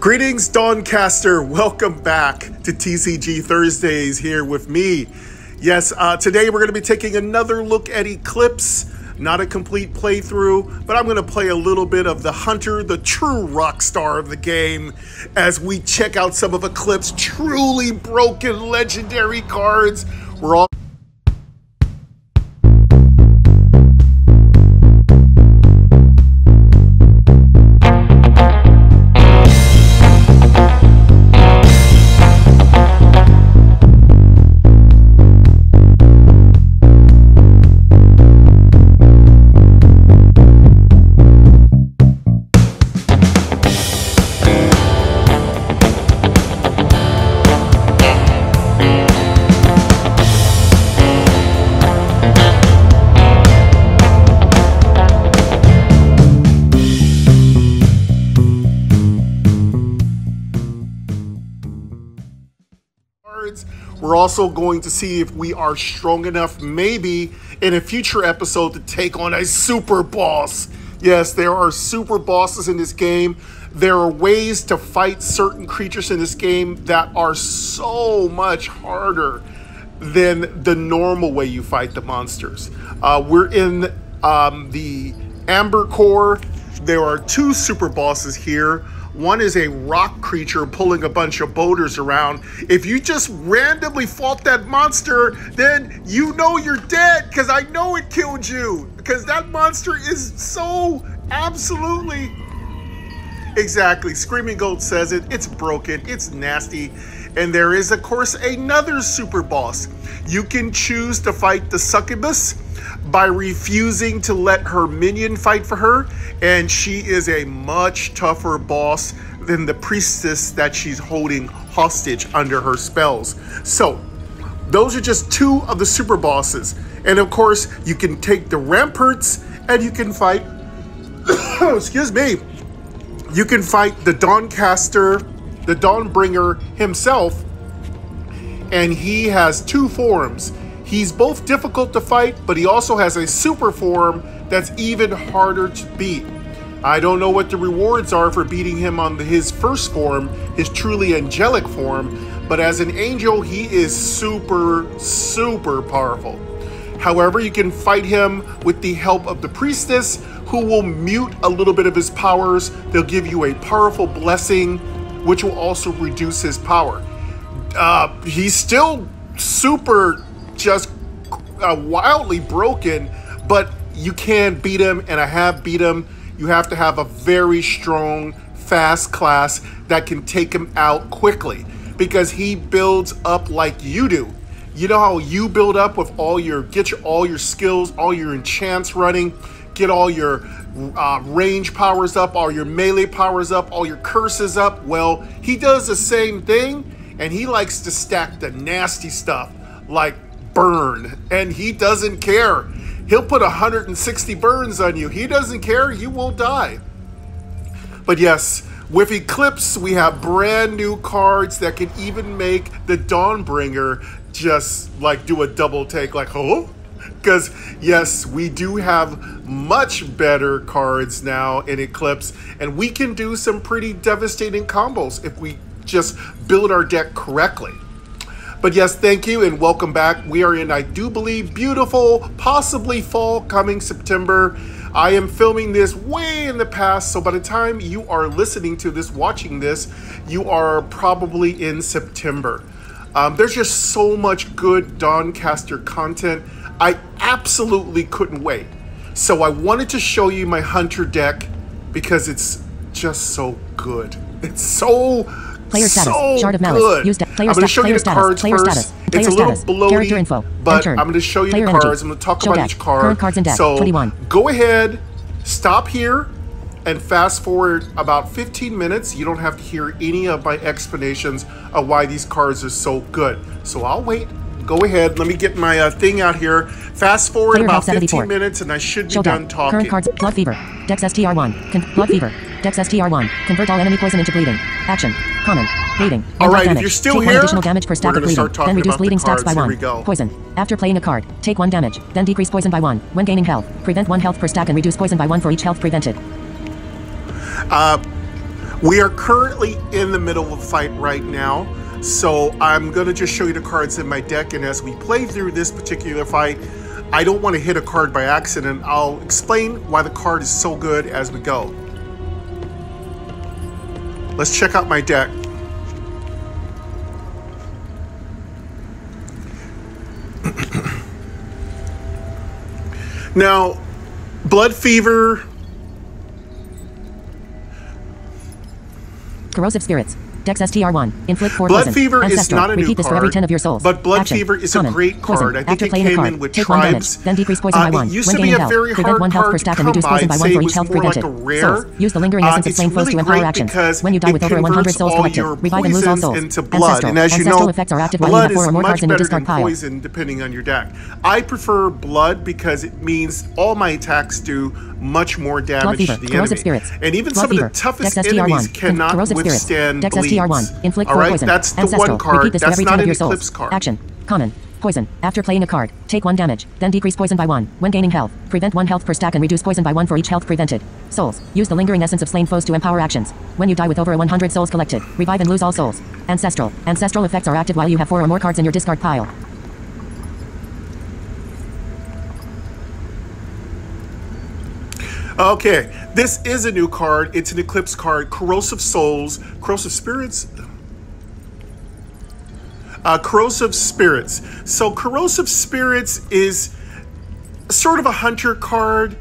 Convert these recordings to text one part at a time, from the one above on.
Greetings, Dawncaster. Welcome back to TCG Thursdays here with me. Yes, today we're going to be taking another look at Eclipse. Not a complete playthrough, but I'm going to play a little bit of the Hunter, the true Rockstar of the game, as we check out some of Eclipse's truly broken legendary cards. We're all We're also going to see if we are strong enough, maybe in a future episode, to take on a super boss. Yes, there are super bosses in this game. There are ways to fight certain creatures in this game that are so much harder than the normal way you fight the monsters. We're in the Amber Core. There are two super bosses here. One is a rock creature pulling a bunch of boulders around. If you just randomly fought that monster, then you know you're dead, because I know it killed you. Because that monster is so absolutely... Exactly. Screaming Goat says it. It's broken. It's nasty. And there is, of course, another super boss. You can choose to fight the succubus by refusing to let her minion fight for her, and she is a much tougher boss than the priestess that she's holding hostage under her spells. So those are just two of the super bosses, and of course you can take the ramparts and you can fight excuse me, you can fight the Dawncaster, the Dawnbringer himself, and he has two forms. He's both difficult to fight, but he also has a super form that's even harder to beat. I don't know what the rewards are for beating him on his first form, his truly angelic form, but as an angel, he is super, super powerful. However, you can fight him with the help of the priestess, who will mute a little bit of his powers. They'll give you a powerful blessing, which will also reduce his power. He's still super just wildly broken, but you can beat him, and I have beat him. You have to have a very strong, fast class that can take him out quickly, because he builds up like you do. You know how you build up with all your skills, all your enchants running, get all your range powers up, all your melee powers up, all your curses up. Well, he does the same thing, and he likes to stack the nasty stuff like burn, and he doesn't care. He'll put 160 burns on you. He doesn't care. You will die. But yes, with Eclipse, we have brand new cards that can even make the Dawnbringer just like do a double take, like, oh, because yes, we do have much better cards now in Eclipse, and we can do some pretty devastating combos if we just build our deck correctly. But yes, thank you and welcome back. We are in, I do believe, beautiful, possibly fall coming September. I am filming this way in the past, so by the time you are listening to this, watching this, you are probably in September. There's just so much good Dawncaster content. I absolutely couldn't wait. So I wanted to show you my Hunter deck because it's just so good. It's so Player status. So Shard of Malice. good. Used I'm going to show you the cards first. It's a little bloaty, Character info. but I'm going to show you the cards. I'm going to talk about each card. Current cards in deck. So 21. Go ahead, stop here, and fast forward about 15 minutes. You don't have to hear any of my explanations of why these cards are so good. So I'll wait. Go ahead. Let me get my thing out here. Fast forward Player about 74. 15 minutes, and I should be Show done deck. talking. Current cards. Blood Fever. Dex STR1. Blood Fever. Dex STR1. Convert all enemy poison into bleeding. Action. Common. Bleeding. Alright, if damage. you're still take here, 1 additional damage per stack we're of gonna bleeding. start talking Then reduce about bleeding the stacks by cards. Here 1. we go. Poison. After playing a card, take 1 damage. Then decrease poison by 1. When gaining health, prevent 1 health per stack and reduce poison by 1 for each health prevented. We are currently in the middle of a fight right now, so I'm going to just show you the cards in my deck, and as we play through this particular fight, I don't want to hit a card by accident. I'll explain why the card is so good as we go. Let's check out my deck. Now, Blood Fever, Corrosive Spirits. Dex STR1. Inflict 4 Blood poison. Fever is Ancestral. not a new Repeat this for every 10 of your souls. but Blood Action. Fever is Common. a great Poison. card. I think After it playing a came card, in with take 1 damage, tribes. then decrease poison by 1. It used When to be gaining a health, very prevent hard 1 health card per to stack and come reduce by. poison by I'd 1 say for it each was health more like prevented. a rare. Souls. Use the lingering essence of It's flame foes really to empower great actions. because When you die it with over 100 converts souls all collected, your revive and lose all poisons souls. into blood. Ancestral. And as you Ancestral know, effects are active while you blood have 4 is or more much cards in your better discard than pile. poison depending on your deck. I prefer blood because it means all my attacks do much more damage to the Corrosive enemy. Spirits. And even Blood some of Fever. the toughest Dex enemies STR1. cannot Corrosive Spirits. withstand Dex bleeds. STR1. Inflict 4 All right, poison. that's the Ancestral. one card. Repeat this for That's every not 10 an of your souls. Eclipse card. Action. Common. Poison. After playing a card, take 1 damage, then decrease poison by 1. When gaining health, prevent 1 health per stack and reduce poison by 1 for each health prevented. Souls. Use the lingering essence of slain foes to empower actions. When you die with over 100 souls collected, revive and lose all souls. Ancestral. Ancestral effects are active while you have 4 or more cards in your discard pile. Okay, this is a new card. It's an Eclipse card. Corrosive Souls. Corrosive Spirits? Corrosive Spirits. So Corrosive Spirits is sort of a hunter card.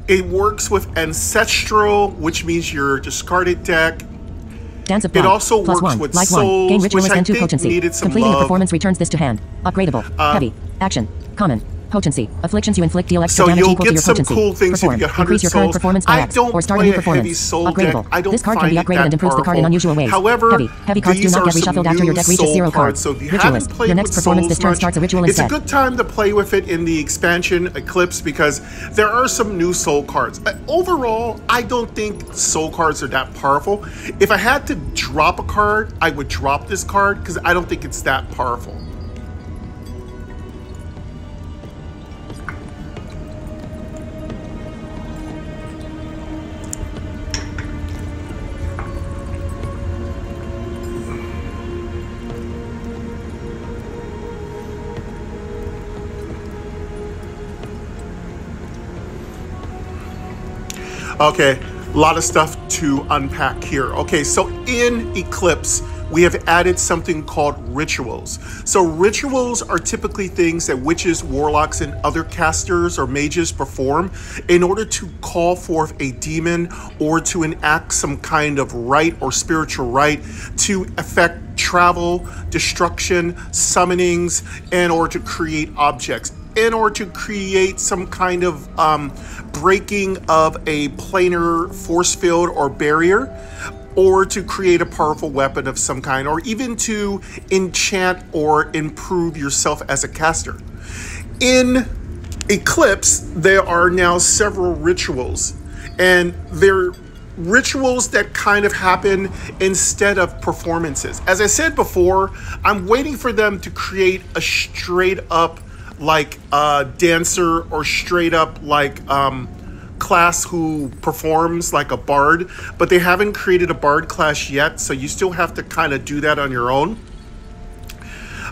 It works with Ancestral, which means your discarded deck. Dance of Blood. It also Plus works 1. with Light Souls, 1. Gain which Ritualist I and 2 think potency. needed some Completing love. a performance returns this to hand. Upgradable. Heavy. Action. Common. Potency. Afflictions you inflict deal extra So damage you'll equal to get your some potency. cool things if you Perform. get 100 Increase your current souls. performance by I X, don't or start a play new a performance. heavy soul Upgradable. deck. I don't This card can find be it upgraded that and improves the card in powerful. unusual ways. However, Heavy cards do these not are get some reshuffled after your new deck reaches soul 0 cards. cards. So if you Ritualist. haven't played Your next with performance souls this turn much, starts a ritual it's instead. a good time to play with it in the expansion Eclipse because there are some new soul cards. Overall, I don't think soul cards are that powerful. If I had to drop a card, I would drop this card because I don't think it's that powerful. Okay, a lot of stuff to unpack here. Okay, so in Eclipse, we have added something called rituals. So rituals are typically things that witches, warlocks, and other casters or mages perform in order to call forth a demon or to enact some kind of rite or spiritual rite to effect travel, destruction, summonings, and or to create objects, in order to create some kind of breaking of a planar force field or barrier, or to create a powerful weapon of some kind, or even to enchant or improve yourself as a caster. In Eclipse, there are now several rituals, and they're rituals that kind of happen instead of performances. As I said before, I'm waiting for them to create a straight up like dancer or straight up like class who performs like a bard, but they haven't created a bard class yet, so you still have to kind of do that on your own.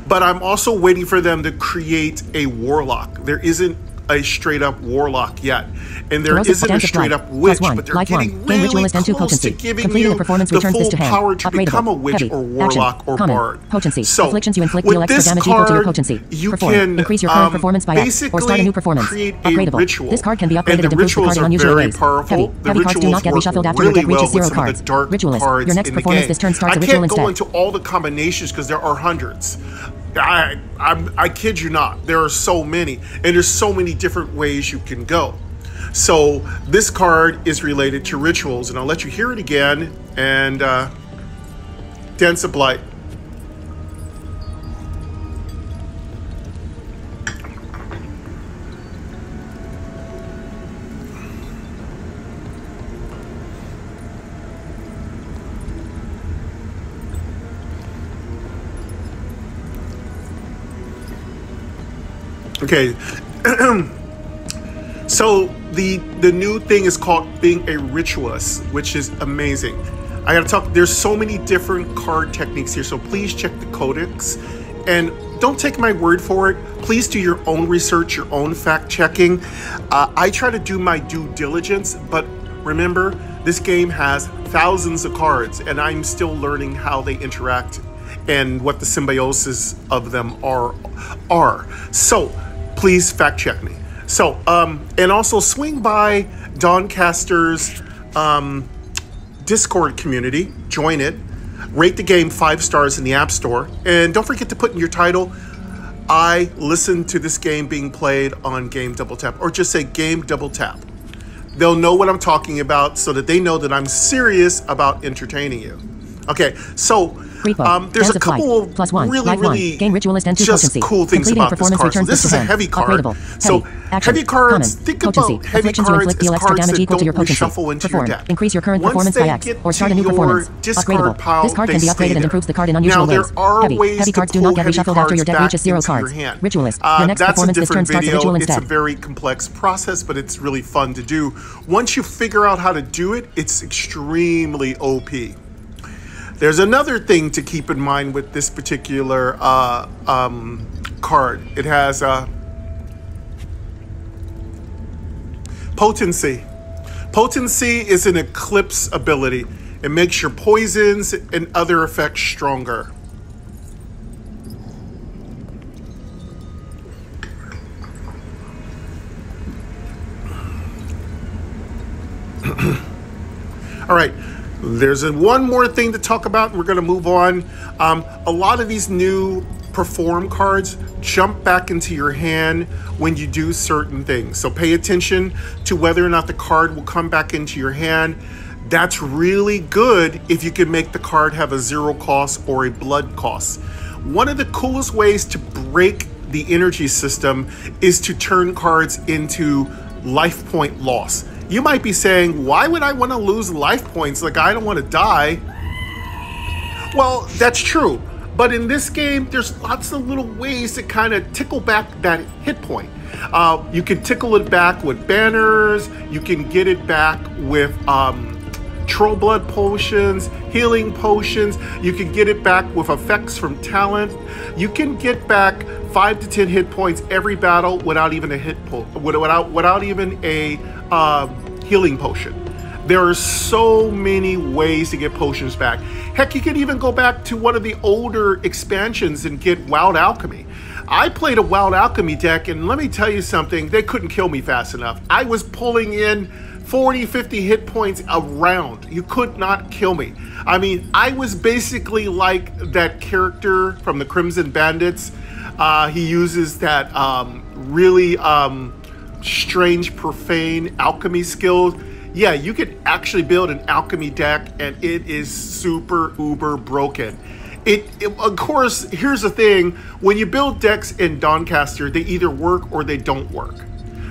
But I'm also waiting for them to create a warlock. There isn't a straight up warlock yet, and there isn't a straight up witch, but they're getting really close to giving you the full power to become a witch or warlock or bard. So afflictions you inflict with deal extra this damage equal to your card, potency. you Perform. can Increase your current performance by X, or start a new performance. create a Upgradable. ritual. This card can be upgraded And the and improves the rituals card in are unusual very ways. powerful. The Heavy cards do not get rituals reshuffled work after your deck really reaches well 0 with some of cards. the dark Ritualist. cards Your next in the performance game. this turn starts I a ritual can't go instead. into all the combinations because there are hundreds. I kid you not. There are so many, and there's so many different ways you can go. So this card is related to rituals, and I'll let you hear it again. And Dance of Blight. Okay. So the new thing is called being a ritualist, which is amazing. I gotta talk. There's so many different card techniques here, so please check the codex. And don't take my word for it. Please do your own research, your own fact checking. I try to do my due diligence, but remember, this game has thousands of cards, and I'm still learning how they interact and what the symbiosis of them are. So please fact check me. So, and also swing by Dawncaster's Discord community, join it. Rate the game 5 stars in the App Store. And don't forget to put in your title, I listen to this game being played on Game Double Tap, or just say Game Double Tap. They'll know what I'm talking about so that they know that I'm serious about entertaining you. Okay, so there's a couple of really Game Ritualist and just cool things about this card. So this is a heavy card. So heavy cards, think about heavy cards as cards that don't reshuffle into your deck. Increase your current performance by X, or start a new performance. Upgradable. This card can be upgraded and improves the card in unusual ways. Heavy cards do not get reshuffled after your deck reaches 0 cards. Ritualist. Your next performance this turn starts a ritual instead. It's a very complex process, but it's really fun to do. Once you figure out how to do it, it's extremely OP. There's another thing to keep in mind with this particular card. It has potency. Potency is an Eclipse ability. It makes your poisons and other effects stronger. All right. There's one more thing to talk about, and we're going to move on. A lot of these new perform cards jump back into your hand when you do certain things. So pay attention to whether or not the card will come back into your hand. That's really good if you can make the card have a 0 cost or a blood cost. One of the coolest ways to break the energy system is to turn cards into life point loss. You might be saying, why would I want to lose life points? Like, I don't want to die. Well, that's true. But in this game, there's lots of little ways to kind of tickle back that hit point. You can tickle it back with banners. You can get it back with troll blood potions, healing potions. You can get it back with effects from talent. You can get back 5 to 10 hit points every battle without even a without even a healing potion. There are so many ways to get potions back. Heck, you can even go back to one of the older expansions and get Wild Alchemy. I played a Wild Alchemy deck, and let me tell you something, they couldn't kill me fast enough. I was pulling in 40, 50 hit points a round. You could not kill me. I mean, I was basically like that character from the Crimson Bandits. He uses that really strange, profane alchemy skills. Yeah, you could actually build an alchemy deck, and it is super uber broken. Of course, here's the thing: when you build decks in Dawncaster, they either work or they don't work.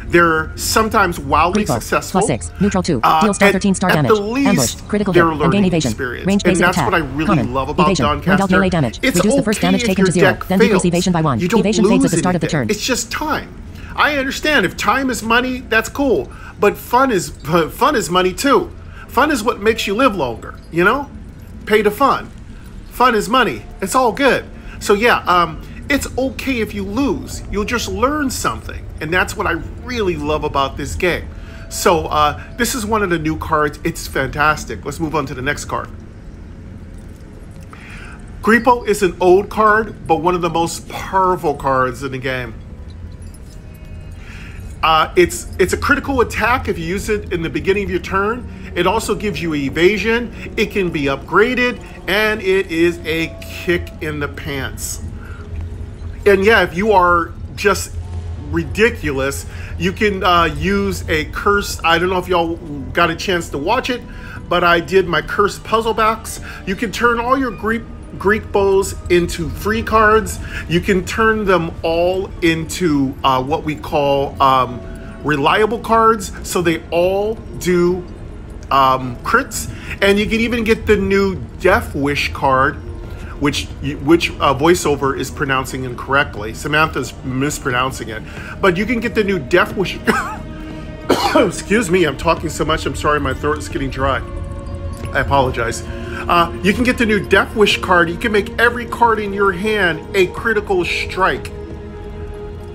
They're sometimes wildly successful. +6, neutral 2, deal star 13 star damage. At the least, ambush, critical they're hit, and gain evasion. Experience. Range And basic that's attack. what I really Common, love about evasion. Dawncaster. Melee damage. It's Reduce the first damage taken to 0, then decrease evasion by 1. You don't Evasion fades at the start of the anything. turn. It's just time. I understand if time is money, that's cool. But fun is money too. Fun is what makes you live longer, you know? Pay to fun. Fun is money. It's all good. So yeah, it's okay if you lose. You'll just learn something. And that's what I really love about this game. So this is one of the new cards. It's fantastic. Let's move on to the next card. Grippo is an old card, but one of the most powerful cards in the game. It's a critical attack if you use it in the beginning of your turn. It also gives you evasion. It can be upgraded, and it is a kick in the pants. And yeah, if you are just ridiculous, you can use a curse. I don't know if y'all got a chance to watch it, but I did my cursed puzzle box. You can turn all your Greek bows into free cards. You can turn them all into what we call reliable cards, so they all do crits. And you can even get the new Death Wish card, which voiceover is pronouncing incorrectly. Samantha's mispronouncing it. But you can get the new Death Wish. Excuse me, I'm talking so much. I'm sorry, my throat is getting dry. I apologize. You can get the new Death Wish card. You can make every card in your hand a critical strike.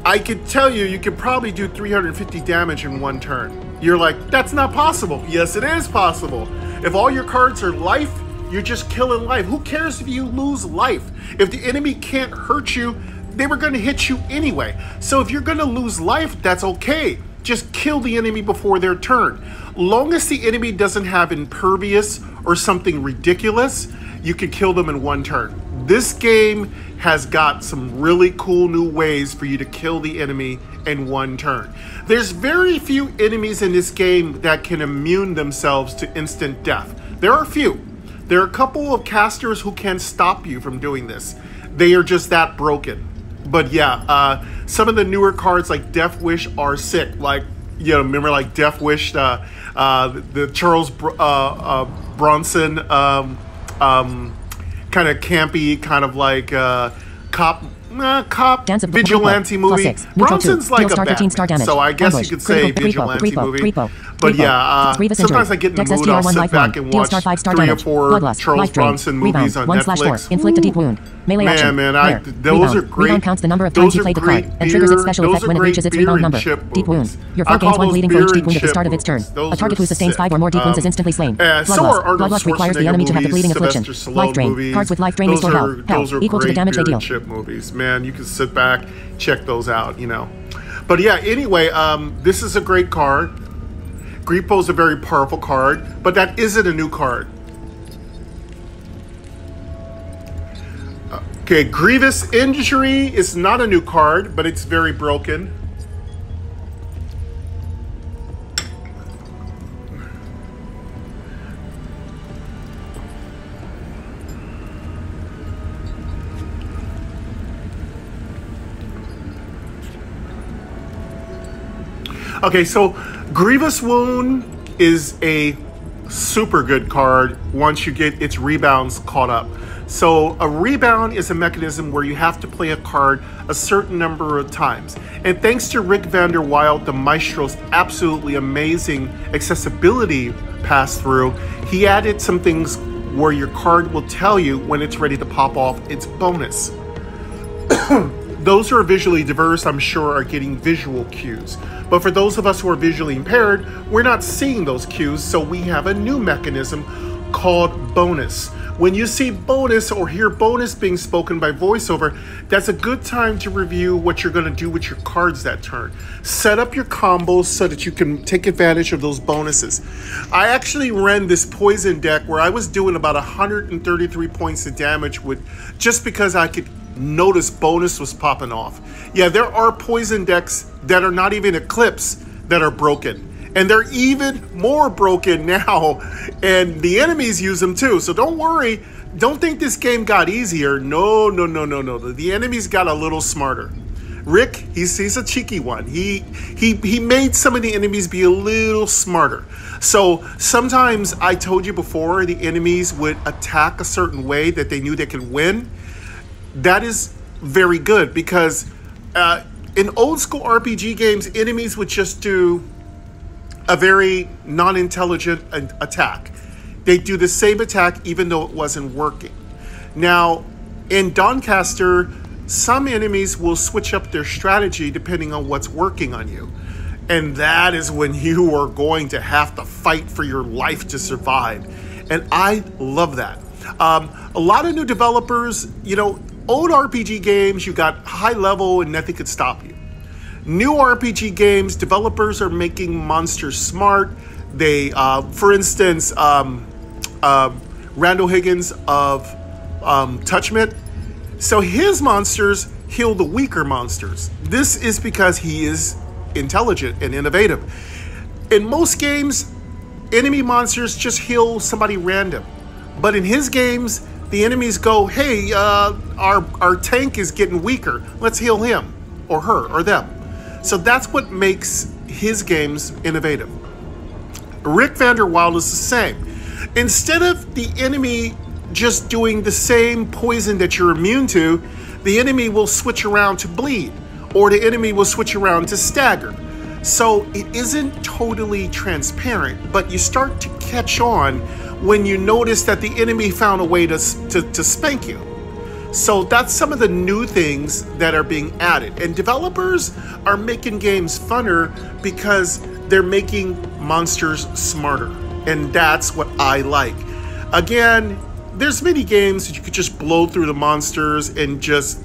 I could tell you, you could probably do 350 damage in one turn. You're like, that's not possible. Yes, it is possible. If all your cards are life, you're just killing life. Who cares if you lose life? If the enemy can't hurt you, they were going to hit you anyway. So if you're going to lose life, that's okay. Just kill the enemy before their turn. Long as the enemy doesn't have impervious or something ridiculous, you can kill them in one turn. This game has got some really cool new ways for you to kill the enemy in one turn. There's very few enemies in this game that can immune themselves to instant death. There are a few. There are a couple of casters who can stop you from doing this. They are just that broken. But yeah, some of the newer cards like Death Wish are sick. Like, you know, remember like Death Wish, the Charles Bronson kind of campy, kind of like cop vigilante movie. Bronson's like a Batman, so I guess you could say vigilante movie. But yeah, sometimes I get in the mood, I'll sit back and watch 3 or 4 Charles Bronson movies on Netflix. Inflict a deep wound. Melee action. Man, those are great. Rebound counts the number of times you played the card and triggers its special effect when it reaches its rebound number. Deep wound. Your foe gains 1 bleeding for each deep wound at the start of its turn. A target who sustains 5 or more deep wounds is instantly slain. Bloodlust requires the enemy to have the bleeding affliction. Life drain. Cards with life drain restore health equal to the damage they deal. Movies, man, you can sit back, check those out, you know. But yeah, anyway, this is a great card. Grippo's a very powerful card, but that isn't a new card. Okay, Grievous Injury is not a new card, but it's very broken. Okay, so Grievous Wound is a super good card once you get its rebounds caught up. So a rebound is a mechanism where you have to play a card a certain number of times. And thanks to Rick Vander Wild, the Maestro's absolutely amazing accessibility pass-through, he added some things where your card will tell you when it's ready to pop off its bonus. Those who are visually diverse, I'm sure, are getting visual cues. But for those of us who are visually impaired, we're not seeing those cues, so we have a new mechanism called bonus. When you see bonus or hear bonus being spoken by voiceover, that's a good time to review what you're going to do with your cards that turn. Set up your combos so that you can take advantage of those bonuses. I actually ran this poison deck where I was doing about 133 points of damage with just because I could notice bonus was popping off. Yeah, there are poison decks that are not even Eclipse that are broken. And they're even more broken now, and the enemies use them too. So don't worry, don't think this game got easier. No. The enemies got a little smarter. Rick, he's a cheeky one. He made some of the enemies be a little smarter. So sometimes, I told you before, the enemies would attack a certain way that they knew they could win. That is very good because in old school RPG games, enemies would just do a very non-intelligent attack. They do the same attack even though it wasn't working. Now, in Dawncaster, some enemies will switch up their strategy depending on what's working on you. And that is when you are going to have to fight for your life to survive. And I love that. A lot of new developers, you know, old RPG games, you got high level and nothing could stop you. New RPG games, developers are making monsters smart. They, for instance, Randall Higgins of Touchmit. So his monsters heal the weaker monsters. This is because he is intelligent and innovative. In most games, enemy monsters just heal somebody random. But in his games, the enemies go, hey, our tank is getting weaker. Let's heal him or her or them. So that's what makes his games innovative. Rick Vander Wild is the same. Instead of the enemy just doing the same poison that you're immune to, the enemy will switch around to bleed, or the enemy will switch around to stagger. So it isn't totally transparent, but you start to catch on when you notice that the enemy found a way to spank you. So that's some of the new things that are being added. And developers are making games funner because they're making monsters smarter. And that's what I like. Again, there's many games that you could just blow through the monsters and just,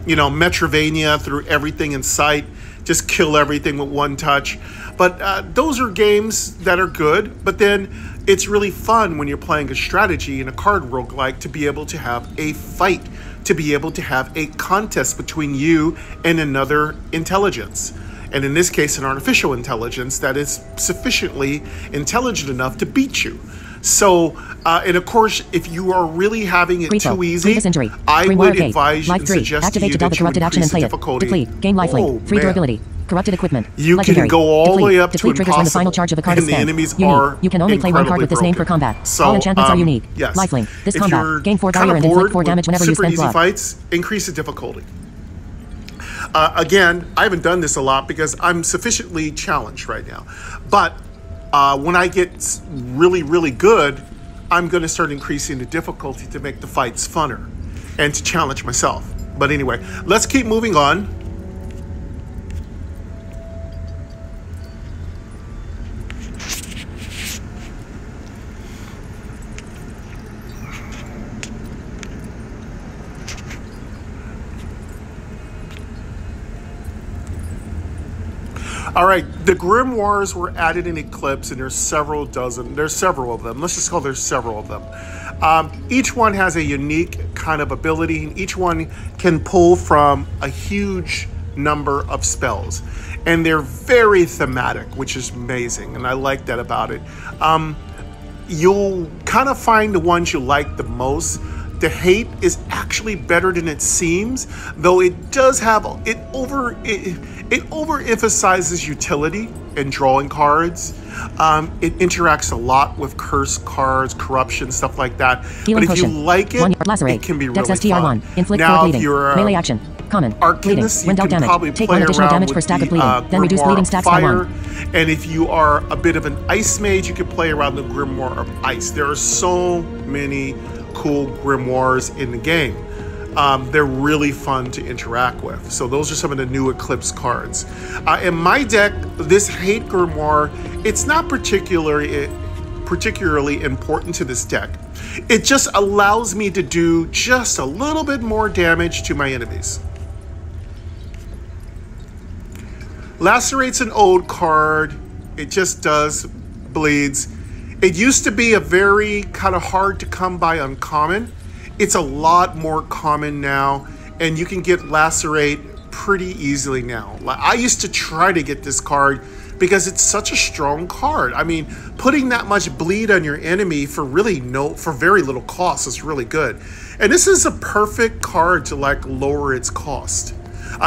Metrovania through everything in sight, just kill everything with one touch. But those are games that are good, but then it's really fun when you're playing a strategy in a card roguelike to be able to have a fight, to be able to have a contest between you and another intelligence. And in this case, an artificial intelligence that is sufficiently intelligent enough to beat you. So, and of course, if you are really having it too easy, I would advise and suggest to you that you increase the difficulty. Deplete. Gain lifelink. Free durability. Corrupted equipment. You can go all the way up to triggers when the final charge of the card is spent. You can only play one card with this name per combat. So, all enchantments are unique. Yes. Lifelink. This if combat. Gain 4 fire and inflict 4 damage whenever you spend blood. Fights, increase the difficulty. Again, I haven't done this a lot because I'm sufficiently challenged right now. But when I get really, really good, I'm going to start increasing the difficulty to make the fights funner and to challenge myself. But anyway, let's keep moving on. All right, the grimoires were added in Eclipse, and there's several of them. Let's just call there's several of them. Each one has a unique kind of ability, and each one can pull from a huge number of spells. And they're very thematic, which is amazing, and I like that about it. You'll kind of find the ones you like the most. The hate is actually better than it seems, though it does have it overemphasizes utility and drawing cards. It interacts a lot with curse cards, corruption, stuff like that. Healing but if potion. you like it, it can be really fun. Inflict now, bleeding. if you're melee action. Common. Arcanist, when you can damage. probably Take play 1 additional around damage with per stack the, of bleeding. Then reduce Grimoire bleeding of stacks fire. by 1. And if you are a bit of an ice mage, you can play around the Grimoire of ice. There are so many cool grimoires in the game. They're really fun to interact with. So those are some of the new Eclipse cards. In my deck, this hate grimoire, it's not particularly important to this deck. It just allows me to do just a little bit more damage to my enemies. Lacerate's an old card. It just does, bleeds. It used to be a very kind of hard to come by uncommon. It's a lot more common now, and you can get Lacerate pretty easily now. I used to try to get this card because it's such a strong card. I mean, putting that much bleed on your enemy for very little cost is really good. And this is a perfect card to lower its cost.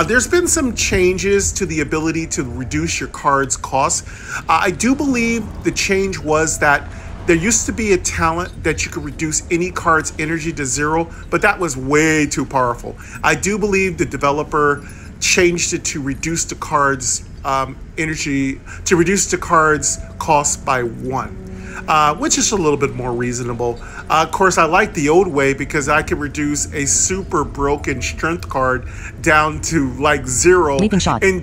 There's been some changes to the ability to reduce your card's cost. I do believe the change was that there used to be a talent that you could reduce any card's energy to 0, but that was way too powerful. I do believe the developer changed it to reduce the card's cost by 1, which is a little bit more reasonable. Of course, I like the old way because I could reduce a super broken strength card down to 0 and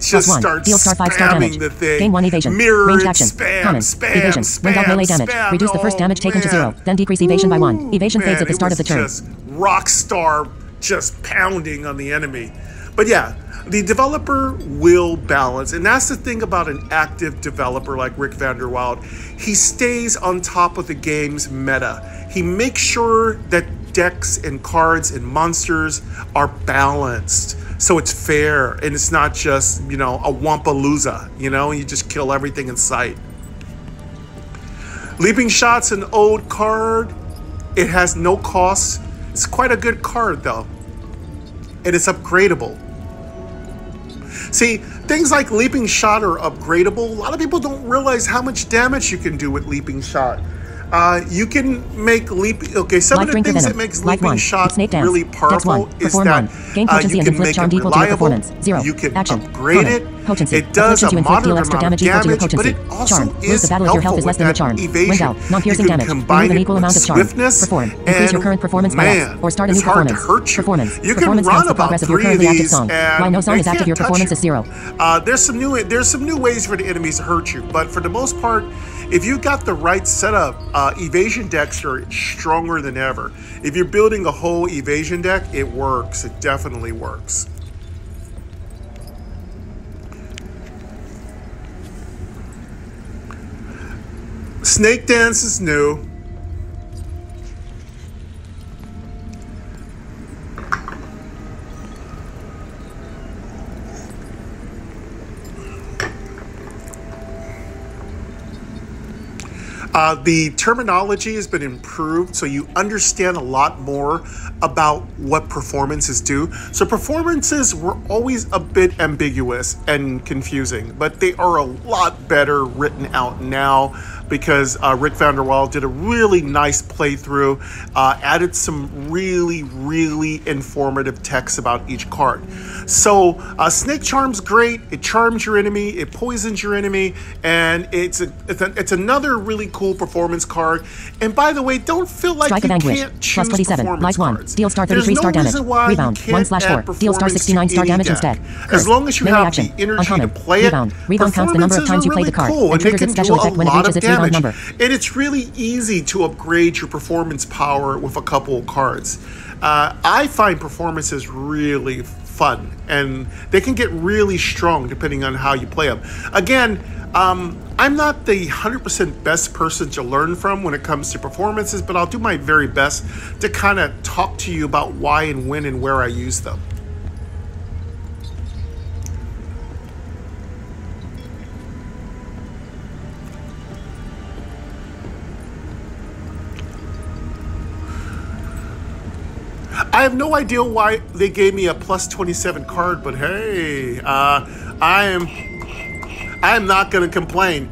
just start spamming the thing. Gain 1 evasion. Mirror Ranged and action. spam, Common. spam, Evasion. spam, When dealt melee damage. spam. Reduce the first damage taken to man. 0. Then decrease evasion by 1. Evasion fades at the start of the turn. It was just Rockstar just pounding on the enemy. But yeah, the developer will balance, and that's the thing about an active developer like Rick Vanderwild. He stays on top of the game's meta. He makes sure that decks and cards and monsters are balanced, so it's fair and it's not just, a Wampalooza, you just kill everything in sight. Leaping Shot's an old card. It has no cost. It's quite a good card though, and it's upgradable. See, things like Leaping Shot are upgradable. A lot of people don't realize how much damage you can do with Leaping Shot. You can make leap. Okay, some of the things that makes leaping shot really powerful is that you can make it reliable. You can upgrade it. It does a moderate amount of damage, but it also is helpful with that evasion. You can combine it with swiftness, and man, it's hard to hurt you. You can run about 3 of these, and they can't touch you. There's some new ways for the enemies to hurt you, but for the most part, if you got the right setup, evasion decks are stronger than ever. If you're building a whole evasion deck, it works. It definitely works. Snake Dance is new. The terminology has been improved, so you understand a lot more about what performances do. So performances were always a bit ambiguous and confusing, but they are a lot better written out now because Rick Vanderwall did a really nice playthrough, added some really informative text about each card. So Snake Charm's great. It charms your enemy, it poisons your enemy, and it's another really cool performance card. And by the way, don't feel like you can't choose performance cards. Deal star 33 star damage. Rebound 1/4. Deal star 69 star damage instead. As long as you have the energy to play it, Rebound counts the number of times you play the card and triggers its special effect when it reaches its rebound number. And it's really easy to upgrade your performance power with a couple of cards. I find performances really fun, and they can get really strong depending on how you play them. Again, I'm not the 100% best person to learn from when it comes to performances, but I'll do my very best to kind of talk to you about why and when and where I use them. I have no idea why they gave me a plus 27 card, but hey, I am not going to complain.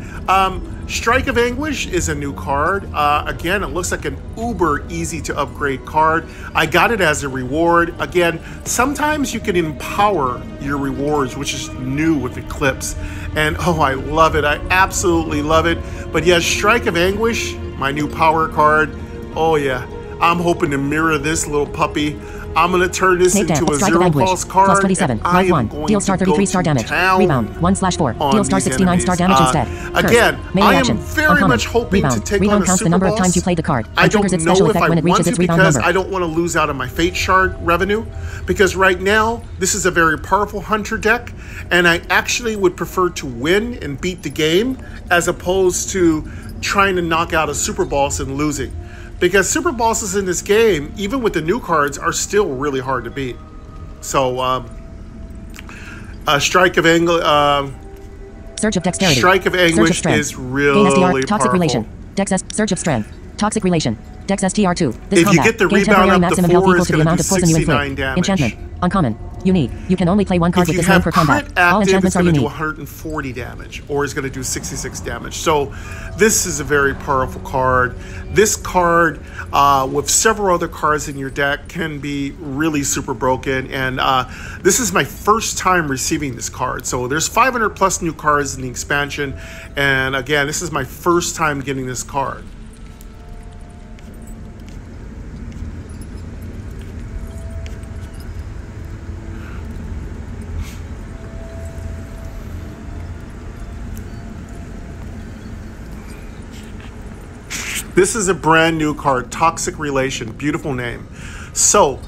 Strike of Anguish is a new card. Again, it looks like an uber easy to upgrade card. I got it as a reward. Again, sometimes you can empower your rewards, which is new with Eclipse. And oh, I love it. I absolutely love it. But yes, Strike of Anguish, my new power card. Oh yeah. I'm hoping to mirror this little puppy. I'm going to turn this into a zero pulse card. Plus 27. I am going Deal star 33 star damage. Rebound 1/4. Deal star 69 star damage instead. Again, I am very much hoping to take on a counts the number of times you played the card. I don't know if I want to because I don't want to lose out on my Fate Shard revenue. Because right now, this is a very powerful Hunter deck, and I actually would prefer to win and beat the game as opposed to trying to knock out a super boss and losing. Because super bosses in this game, even with the new cards, are still really hard to beat. So, Strike of Anguish, Surge of Dexterity. Strike of Anguish is really powerful. Toxic Relation. Dex S. Surge of Strength. Toxic Relation. Dex STR2. This if combat, you get the rebound up to 4, it's going to do 69 damage. Enchantment. Uncommon. Unique. You can only play one card with this name per combat. All enchantments are unique. It's going to do 140 damage, or it's going to do 66 damage. So this is a very powerful card. This card, with several other cards in your deck, can be really super broken. And this is my first time receiving this card. So there's 500 plus new cards in the expansion. And again, this is my first time getting this card. This is a brand new card, Toxic Relation, beautiful name. So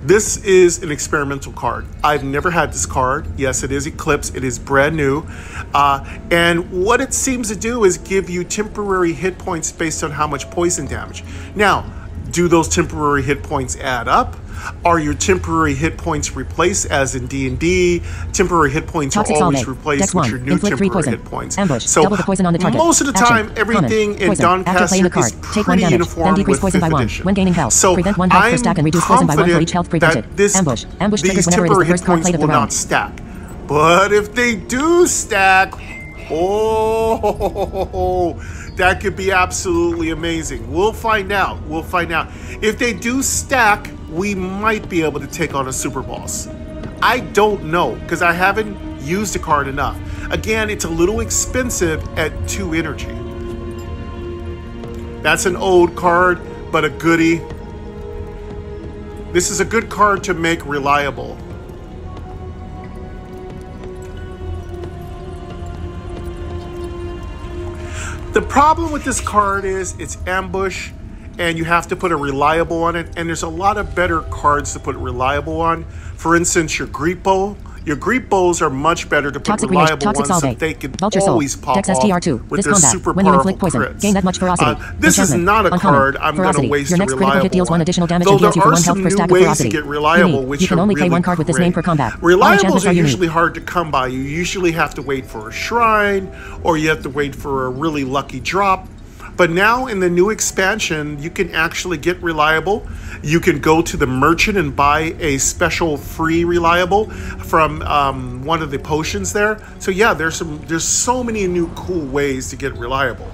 this is an experimental card. I've never had this card. Yes, it is Eclipse, it is brand new. And what it seems to do is give you temporary hit points based on how much poison damage. Now, do those temporary hit points add up? Are your temporary hit points replaced, as in D&D? Temporary hit points are always replaced with your new temporary hit points. Ambush. So Double the poison on the target. Most of the time, everything in Dawncaster is pretty uniform with 5th edition. When gaining health, so prevent 1 health per stack and reduce poison by 1 for each health prevented. Ambush triggers whenever it is the first card played of the round. Not stack. But if they do stack, oh, That could be absolutely amazing. We'll find out. We'll find out. If they do stack, we might be able to take on a super boss. I don't know, because I haven't used the card enough. Again, it's a little expensive at 2 energy. That's an old card, but a goodie. This is a good card to make reliable. The problem with this card is it's ambush, and you have to put a reliable on it, and there's a lot of better cards to put reliable on. For instance, your Grippo. Your Grippos are much better to put reliable ones so they can always pop off with their super powerful crits. Gain that much ferocity. This is not a card I'm going to waste a reliable on. Though there are some new ways to get reliable, which you can only really play one card with this name per combat. Reliables are usually hard to come by. You usually have to wait for a shrine, or you have to wait for a really lucky drop. But now in the new expansion, you can actually get reliable. You can go to the merchant and buy a special free reliable from one of the potions there. So yeah, there's so many new cool ways to get reliable.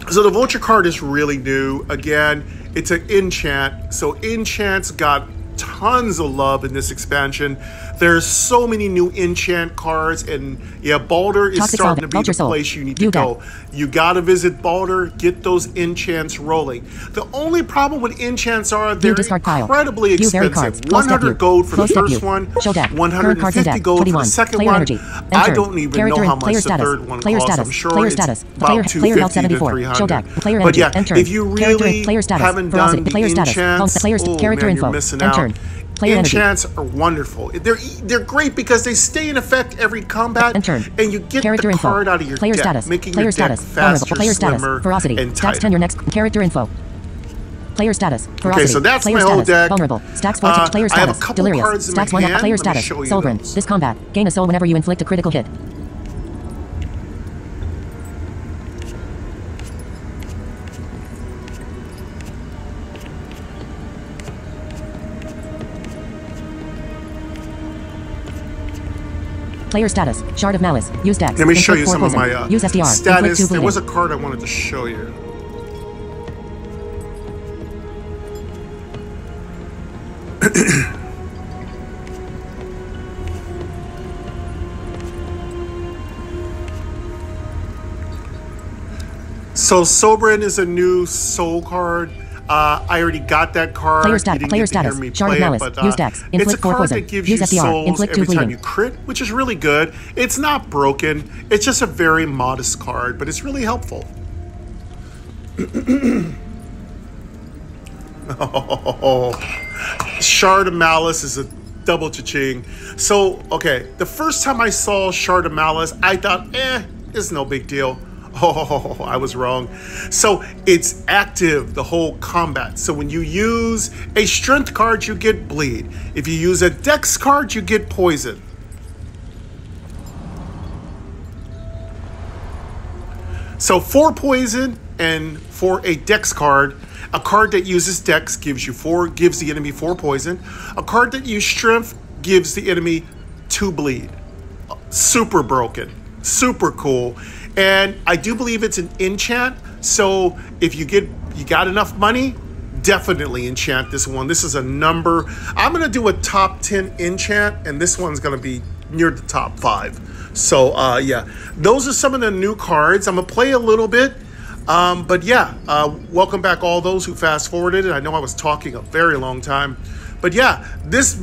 So the Vulture card is really new. Again, it's an enchant. So enchants got tons of love in this expansion. There's so many new enchant cards, and yeah, Baldur is starting to be the place you need to go. You gotta visit Baldur, get those enchants rolling. The only problem with enchants are they're incredibly expensive. 100 gold for the first one, 150 gold for the second one. I don't even know how much the third one costs. I'm sure it's about 250 to 300. But yeah, if you really haven't done the enchants, oh man, you're missing out. Enchants are wonderful. They're great because they stay in effect every combat, and you get the card out of your deck, making your deck faster, slimmer, and tighter. Your next character info. Player status. Okay, so that's my whole deck. Vulnerable. Stacks 4 to player status. I have a couple cards in my Stacks 1 hand. player status. Soulgrin. This combat. Gain a soul whenever you inflict a critical hit. Player status. Shard of Malice. Use Dex. Let me show you some of my Use SDR. status. There was a card I wanted to show you. So Sovereign is a new soul card. I already got that card. Player status. Shard of Malice. Use Dex. It's a card that gives you souls every time you crit, which is really good. It's not broken. It's just a very modest card, but it's really helpful. Oh, Shard of Malice is a double cha-ching. So, okay, the first time I saw Shard of Malice, I thought, it's no big deal. Oh, I was wrong. So it's active the whole combat. So when you use a strength card, you get bleed. If you use a dex card, you get poison. So 4 poison, and for a dex card, a card that uses dex gives the enemy 4 poison. A card that uses strength gives the enemy 2 bleed. Super broken, super cool. And I do believe it's an enchant, so if you got enough money, definitely enchant this one. This is a number. I'm going to do a top 10 enchant, and this one's going to be near the top 5. So, yeah, those are some of the new cards. I'm going to play a little bit, but yeah, welcome back all those who fast-forwarded. I know I was talking a very long time. But yeah, this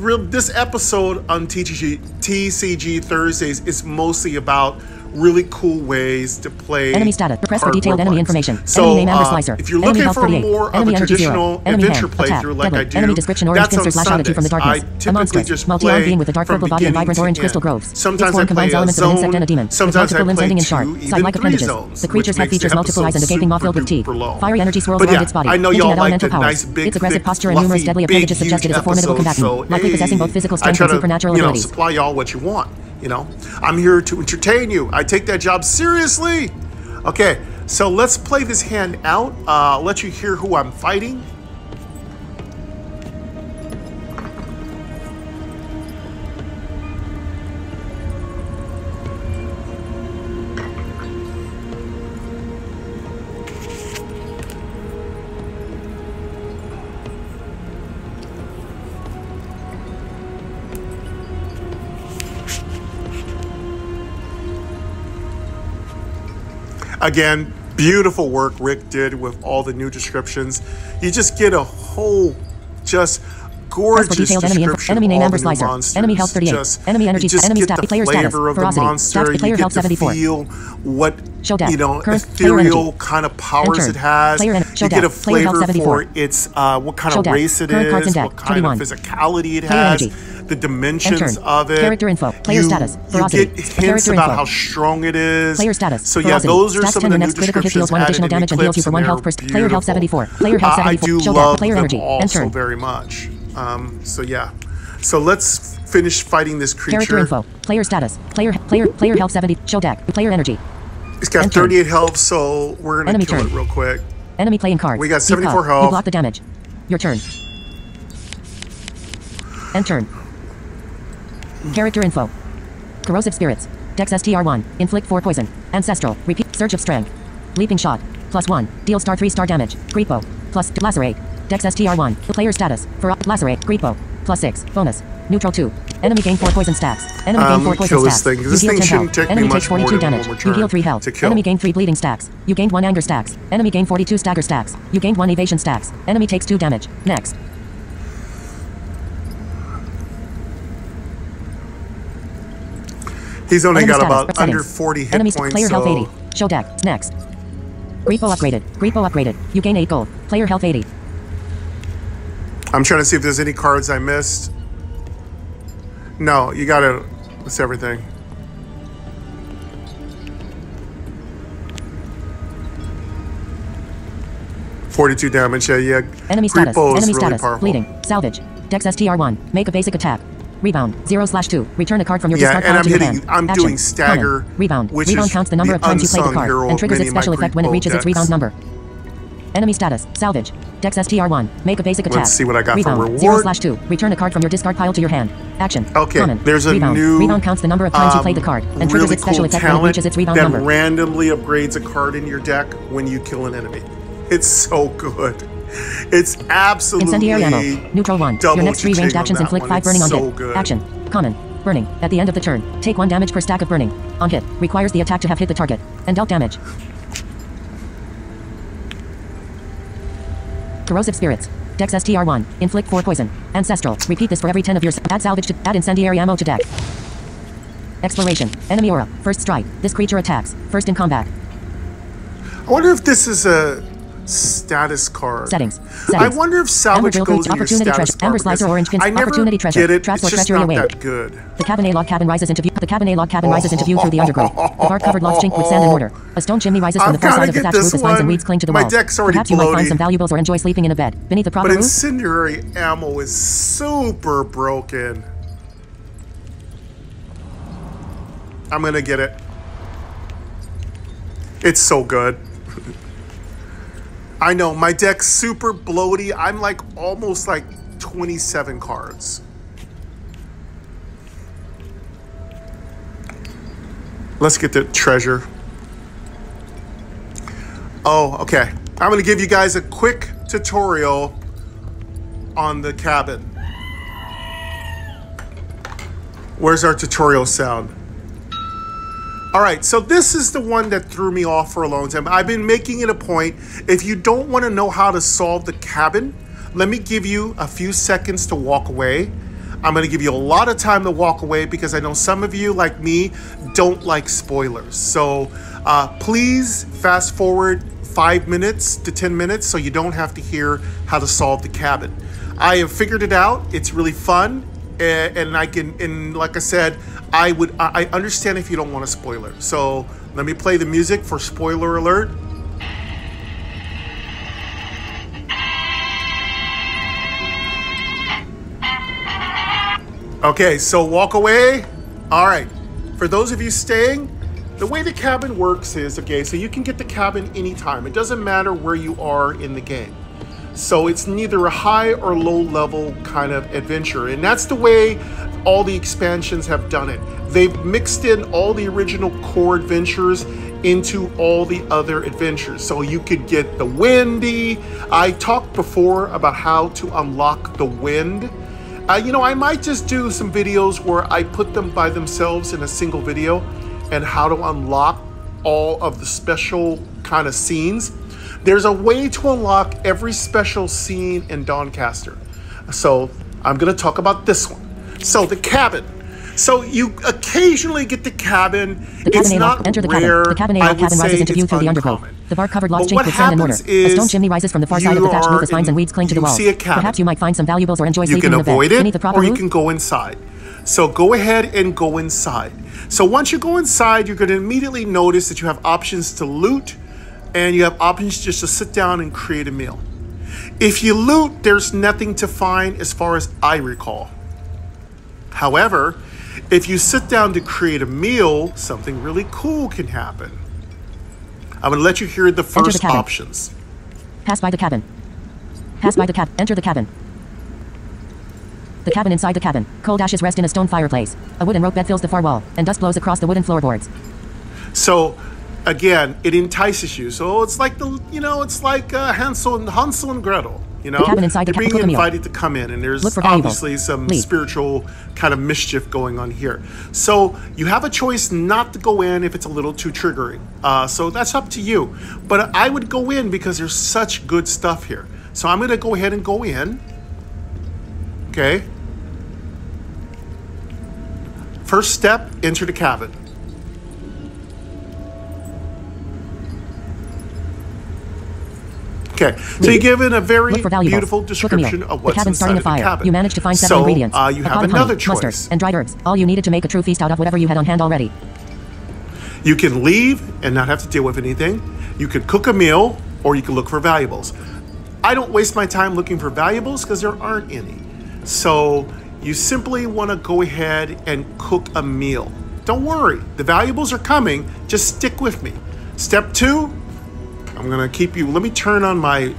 episode on TCG Thursdays is mostly about really cool ways to play enemy status. Request for detailed enemy information. So, enemy name Amber Slicer. If you're looking for more of a traditional adventure playthrough like I do, enemy description orange that's on Sundays. From the darkness. I typically just play being with the dark purple body and vibrant orange crystal groves. Sometimes I play a zone, sometimes I play 2, even 3 zones. The creatures have features multiple eyes and a gaping maw filled with teeth. Fiery energy swirls around its body. I know y'all like the nice big, its aggressive posture and numerous deadly appendages suggested as a formidable combatant, likely possessing both physical strength and supernatural abilities. Supply y'all what you want. You know, I'm here to entertain you. I take that job seriously. Okay, so let's play this hand out. I'll let you hear who I'm fighting. Again, beautiful work Rick did with all the new descriptions. You just get a whole, just gorgeous description enemy name of all Amber the new Slicer. monsters. Enemy health 38. Just, enemy energy. you just Enemy get stat. the Player status. flavor of Ferocity. the monster. Stats. Player You health get to 74. feel what Show deck. Current ethereal kind of powers it has. Player you get a flavor for its what kind of race it is, what kind of physicality it has. The dimensions of it. Character info. Player status. You get hints about how strong it is. Player status. So yeah, those are some of the new descriptions deals 1 additional damage and heals you for 1 health per player health 74. Player health 74. I do Show love player them energy. also very much. So yeah. So let's finish fighting this creature. Character info. Player status. Player health 70. Show deck. Player energy. It's got 38 health, so we're gonna kill it real quick. Enemy playing cards. We got 74 health. You block the damage. Your turn. End turn. Character info. Corrosive Spirits. Dex STR1. Inflict 4 poison. Ancestral. Repeat. Surge of Strength. Leaping Shot. +1. Deal star 3 star damage. Creepo. +2. Lacerate. Dex STR1. Player status. For Lacerate. Creepo. +6. Bonus. Neutral 2. Enemy gain 4 poison stacks. Enemy gain 4 poison stacks. This thing shouldn't take Enemy me takes much 42 more than damage. one You turn heal 3 health. to kill. Enemy gain 3 bleeding stacks. You gained 1 anger stacks. Enemy gain 42 stagger stacks. You gained 1 evasion stacks. Enemy takes 2 damage. Next. He's only Enemy got status, about settings. under 40 hit Enemy points. player so health 80. Show deck. Next. Repo upgraded. Repo upgraded. You gain 8 gold. Player health 80. I'm trying to see if there's any cards I missed. No, you gotta. That's everything. $42 damage. Yeah. Enemy status. Creepo is Enemy really status. powerful. Bleeding. Salvage. Dex STR1. Make a basic attack. Rebound. 0/2. Return a card from your Yeah, discard and pile I'm to your hitting. hand. I'm Action. doing stagger. Common. Rebound. Which Rebound is counts the number of times you played the card hero and triggers of its many of special my effect when it Creepo reaches its decks. rebound number. Enemy status. Salvage. Dex STR1. Make a basic attack. Let's see what I got for Rebound. reward. 0/2. Return a card from your discard pile to your hand. Action. Okay, Common. there's a Rebound. new Rebound counts the number of times you played the card and triggers really its special cool effect when it talent reaches its rebound that number. randomly upgrades a card in your deck when you kill an enemy. It's so good. It's absolutely Incendiary ammo. Neutral 1. Your next 3 ranged actions inflict 5 burning on so hit. good. Action. Common. Burning. At the end of the turn, take 1 damage per stack of burning. On hit, requires the attack to have hit the target and dealt damage. Corrosive Spirits. Dex STR1. Inflict 4 poison. Ancestral. Repeat this for every 10 of your... Add salvage to... Add incendiary ammo to deck. Exploration. Enemy aura. First strike. This creature attacks. First in combat. I wonder if this is a status card. Settings. I wonder if salvage Amber goes in your opportunity status treasure. card. Amber slicer, because orange pins. I never Opportunity treasure. get it. Transport It's just treasury not away. that good. The cabinet log cabin rises into view. The cabinet log cabin rises into view through the undergrowth. The bark-covered loft chink with sand and mortar. A stone chimney rises from the far side of the thatched roof as vines and weeds cling to the My walls. deck's already Perhaps you might find bloated. some valuables or enjoy sleeping in a bed beneath the proper But roof. incendiary ammo is super broken. I'm gonna get it. It's so good. I know, my deck's super bloaty. I'm like almost like 27 cards. Let's get the treasure. Oh, okay. I'm gonna give you guys a quick tutorial on the cabin. Where's our tutorial sound? All right, so this is the one that threw me off for a long time. I've been making it a point. If you don't want to know how to solve the cabin, let me give you a few seconds to walk away. I'm going to give you a lot of time to walk away because I know some of you, like me, don't like spoilers. So please fast forward 5 minutes to 10 minutes so you don't have to hear how to solve the cabin. I have figured it out. It's really fun. And I can, and like I said, I understand if you don't want a spoiler. So let me play the music for spoiler alert. Okay, so walk away. All right, for those of you staying, the way the cabin works is, okay, so you can get the cabin anytime. It doesn't matter where you are in the game. So it's neither a high or low level kind of adventure. And that's the way all the expansions have done it. They've mixed in all the original core adventures into all the other adventures. So you could get the windy. I talked before about how to unlock the wind. You know, I might just do some videos where I put them by themselves in a single video and how to unlock all of the special kind of scenes. There's a way to unlock every special scene in Dawncaster. So I'm going to talk about this one. So the cabin. So you occasionally get the cabin. It's not enter the rare. Cabin. The cabin I would rises say into view it's through the undergrowth. uncommon. The bark-covered loft But chink what with sand and mortar. happens A stone is chimney rises from the far side of the thatched roof as vines and weeds cling to the you walls. see a cabin. Perhaps you might find some valuables or enjoy You sleeping can in the bed. avoid Beneath the it, proper or you roof? can go inside. So go ahead and go inside. So once you go inside, you're going to immediately notice that you have options to loot, and you have options just to sit down and create a meal. If you loot, there's nothing to find as far as I recall. However, if you sit down to create a meal, something really cool can happen. I'm going to let you hear the first options. Pass by the cabin. Pass by the cabin. Enter the cabin. The cabin inside the cabin. Cold ashes rest in a stone fireplace. A wooden rope bed fills the far wall, and dust blows across the wooden floorboards. So, again, it entices you. So it's like it's like Hansel and Gretel. You know, the cabin inside the you're being invited to come in, and there's obviously some spiritual kind of mischief going on here. So you have a choice not to go in if it's a little too triggering. So that's up to you. But I would go in because there's such good stuff here. So I'm going to go ahead and go in. Okay. First step, enter the cabin. Okay, so you're given a very beautiful description of what's inside of the cabin. You managed to find 7 ingredients. You have another choice. Mustard, and dried herbs. All you needed to make a true feast out of whatever you had on hand already. You can leave and not have to deal with anything. You could cook a meal, or you can look for valuables. I don't waste my time looking for valuables because there aren't any. So you simply want to go ahead and cook a meal. Don't worry, the valuables are coming. Just stick with me. Step 2. I'm going to keep you, let me turn on my,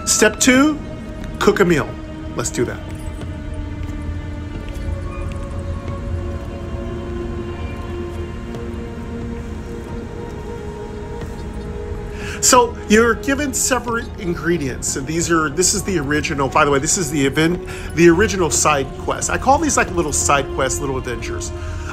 step 2, cook a meal. Let's do that. So you're given separate ingredients, and this is the original, by the way, this is the original side quest. I call these like little side quests, little adventures.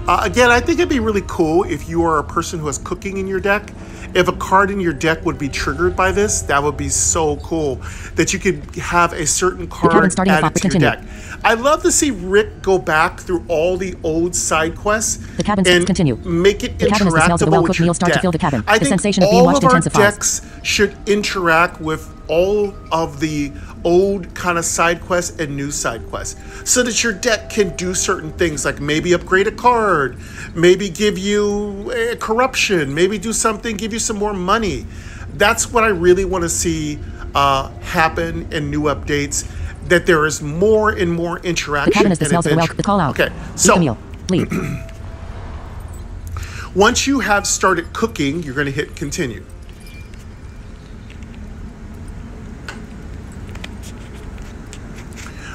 Again, I think it'd be really cool if you are a person who has cooking in your deck. If a card in your deck would be triggered by this, that would be so cool that you could have a certain card added to your deck. I'd love to see Rick go back through all the old side quests and make it interactable with your deck. I think all of our decks should interact with all of the old kind of side quests and new side quests so that your deck can do certain things like maybe upgrade a card, maybe give you a corruption, maybe do something, give you some more money. That's what I really want to see happen in new updates, that there is more and more interaction. The cabin is the smells of the call out. Okay, so meal. Leave. Once you have started cooking, you're going to hit continue.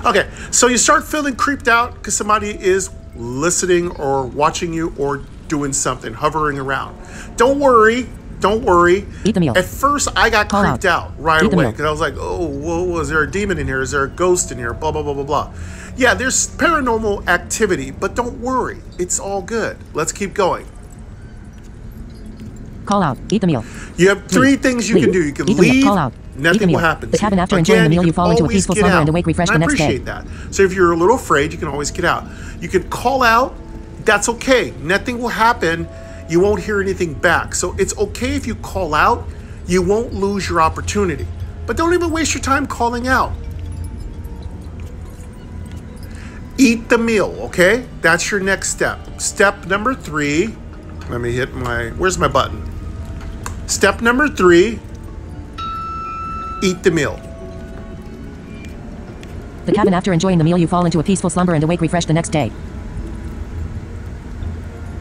Okay, so you start feeling creeped out because somebody is listening or watching you or doing something, hovering around. Don't worry. Don't worry. Eat the meal. At first, I got creeped out right away because I was like, oh, whoa, is there a demon in here? Is there a ghost in here? Blah, blah, blah, blah, blah. Yeah, there's paranormal activity, but don't worry. It's all good. Let's keep going. Call out. Eat the meal. You have 3 things you can do. You can leave. Call out. Nothing will happen. The cabin after enjoying the meal, you fall into a peaceful slumber and awake refreshed the next day. I appreciate that. So if you're a little afraid, you can always get out. You can call out. That's okay. Nothing will happen. You won't hear anything back. So it's okay if you call out. You won't lose your opportunity. But don't even waste your time calling out. Eat the meal, okay? That's your next step. Step number 3. Let me hit my, where's my button? Step number 3. Eat the meal. The cabin after enjoying the meal, you fall into a peaceful slumber and awake refreshed the next day.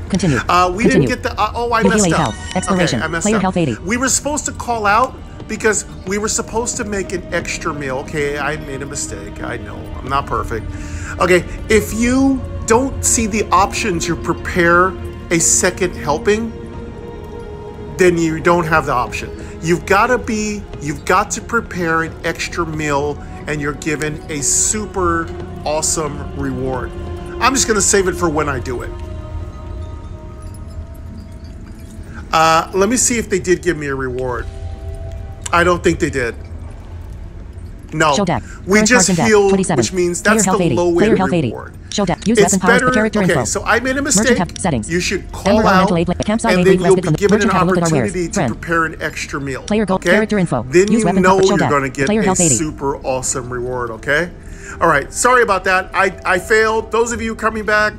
Continue. We Continue. didn't get the... oh, I Heal messed 8 up. health. Exploration. Okay, I messed Player up. health 80. We were supposed to call out because we were supposed to make an extra meal. Okay, I made a mistake. I know. I'm not perfect. Okay, if you don't see the option to prepare a second helping, then you don't have the option. You've got to prepare an extra meal, and you're given a super awesome reward. I'm just gonna save it for when I do it. Let me see if they did give me a reward. I don't think they did. No, Show deck. we Current just cards in deck. healed, 27. which means Player that's health the 80. low Player end health 80. reward. Show deck. Use It's weapon powers better. for character Okay, info. so I made a Merchant mistake. tab settings. You should call Amber out, Elemental Aid. Campsite and Aid then brief you'll respite be from the given an merchant have a look at our wares. opportunity to Friend. prepare an extra meal. Player goal. Okay? Character info. Then Use you weapon know show you're deck. going to get Player a health 80. super awesome reward. Okay. All right. Sorry about that. I failed. Those of you coming back,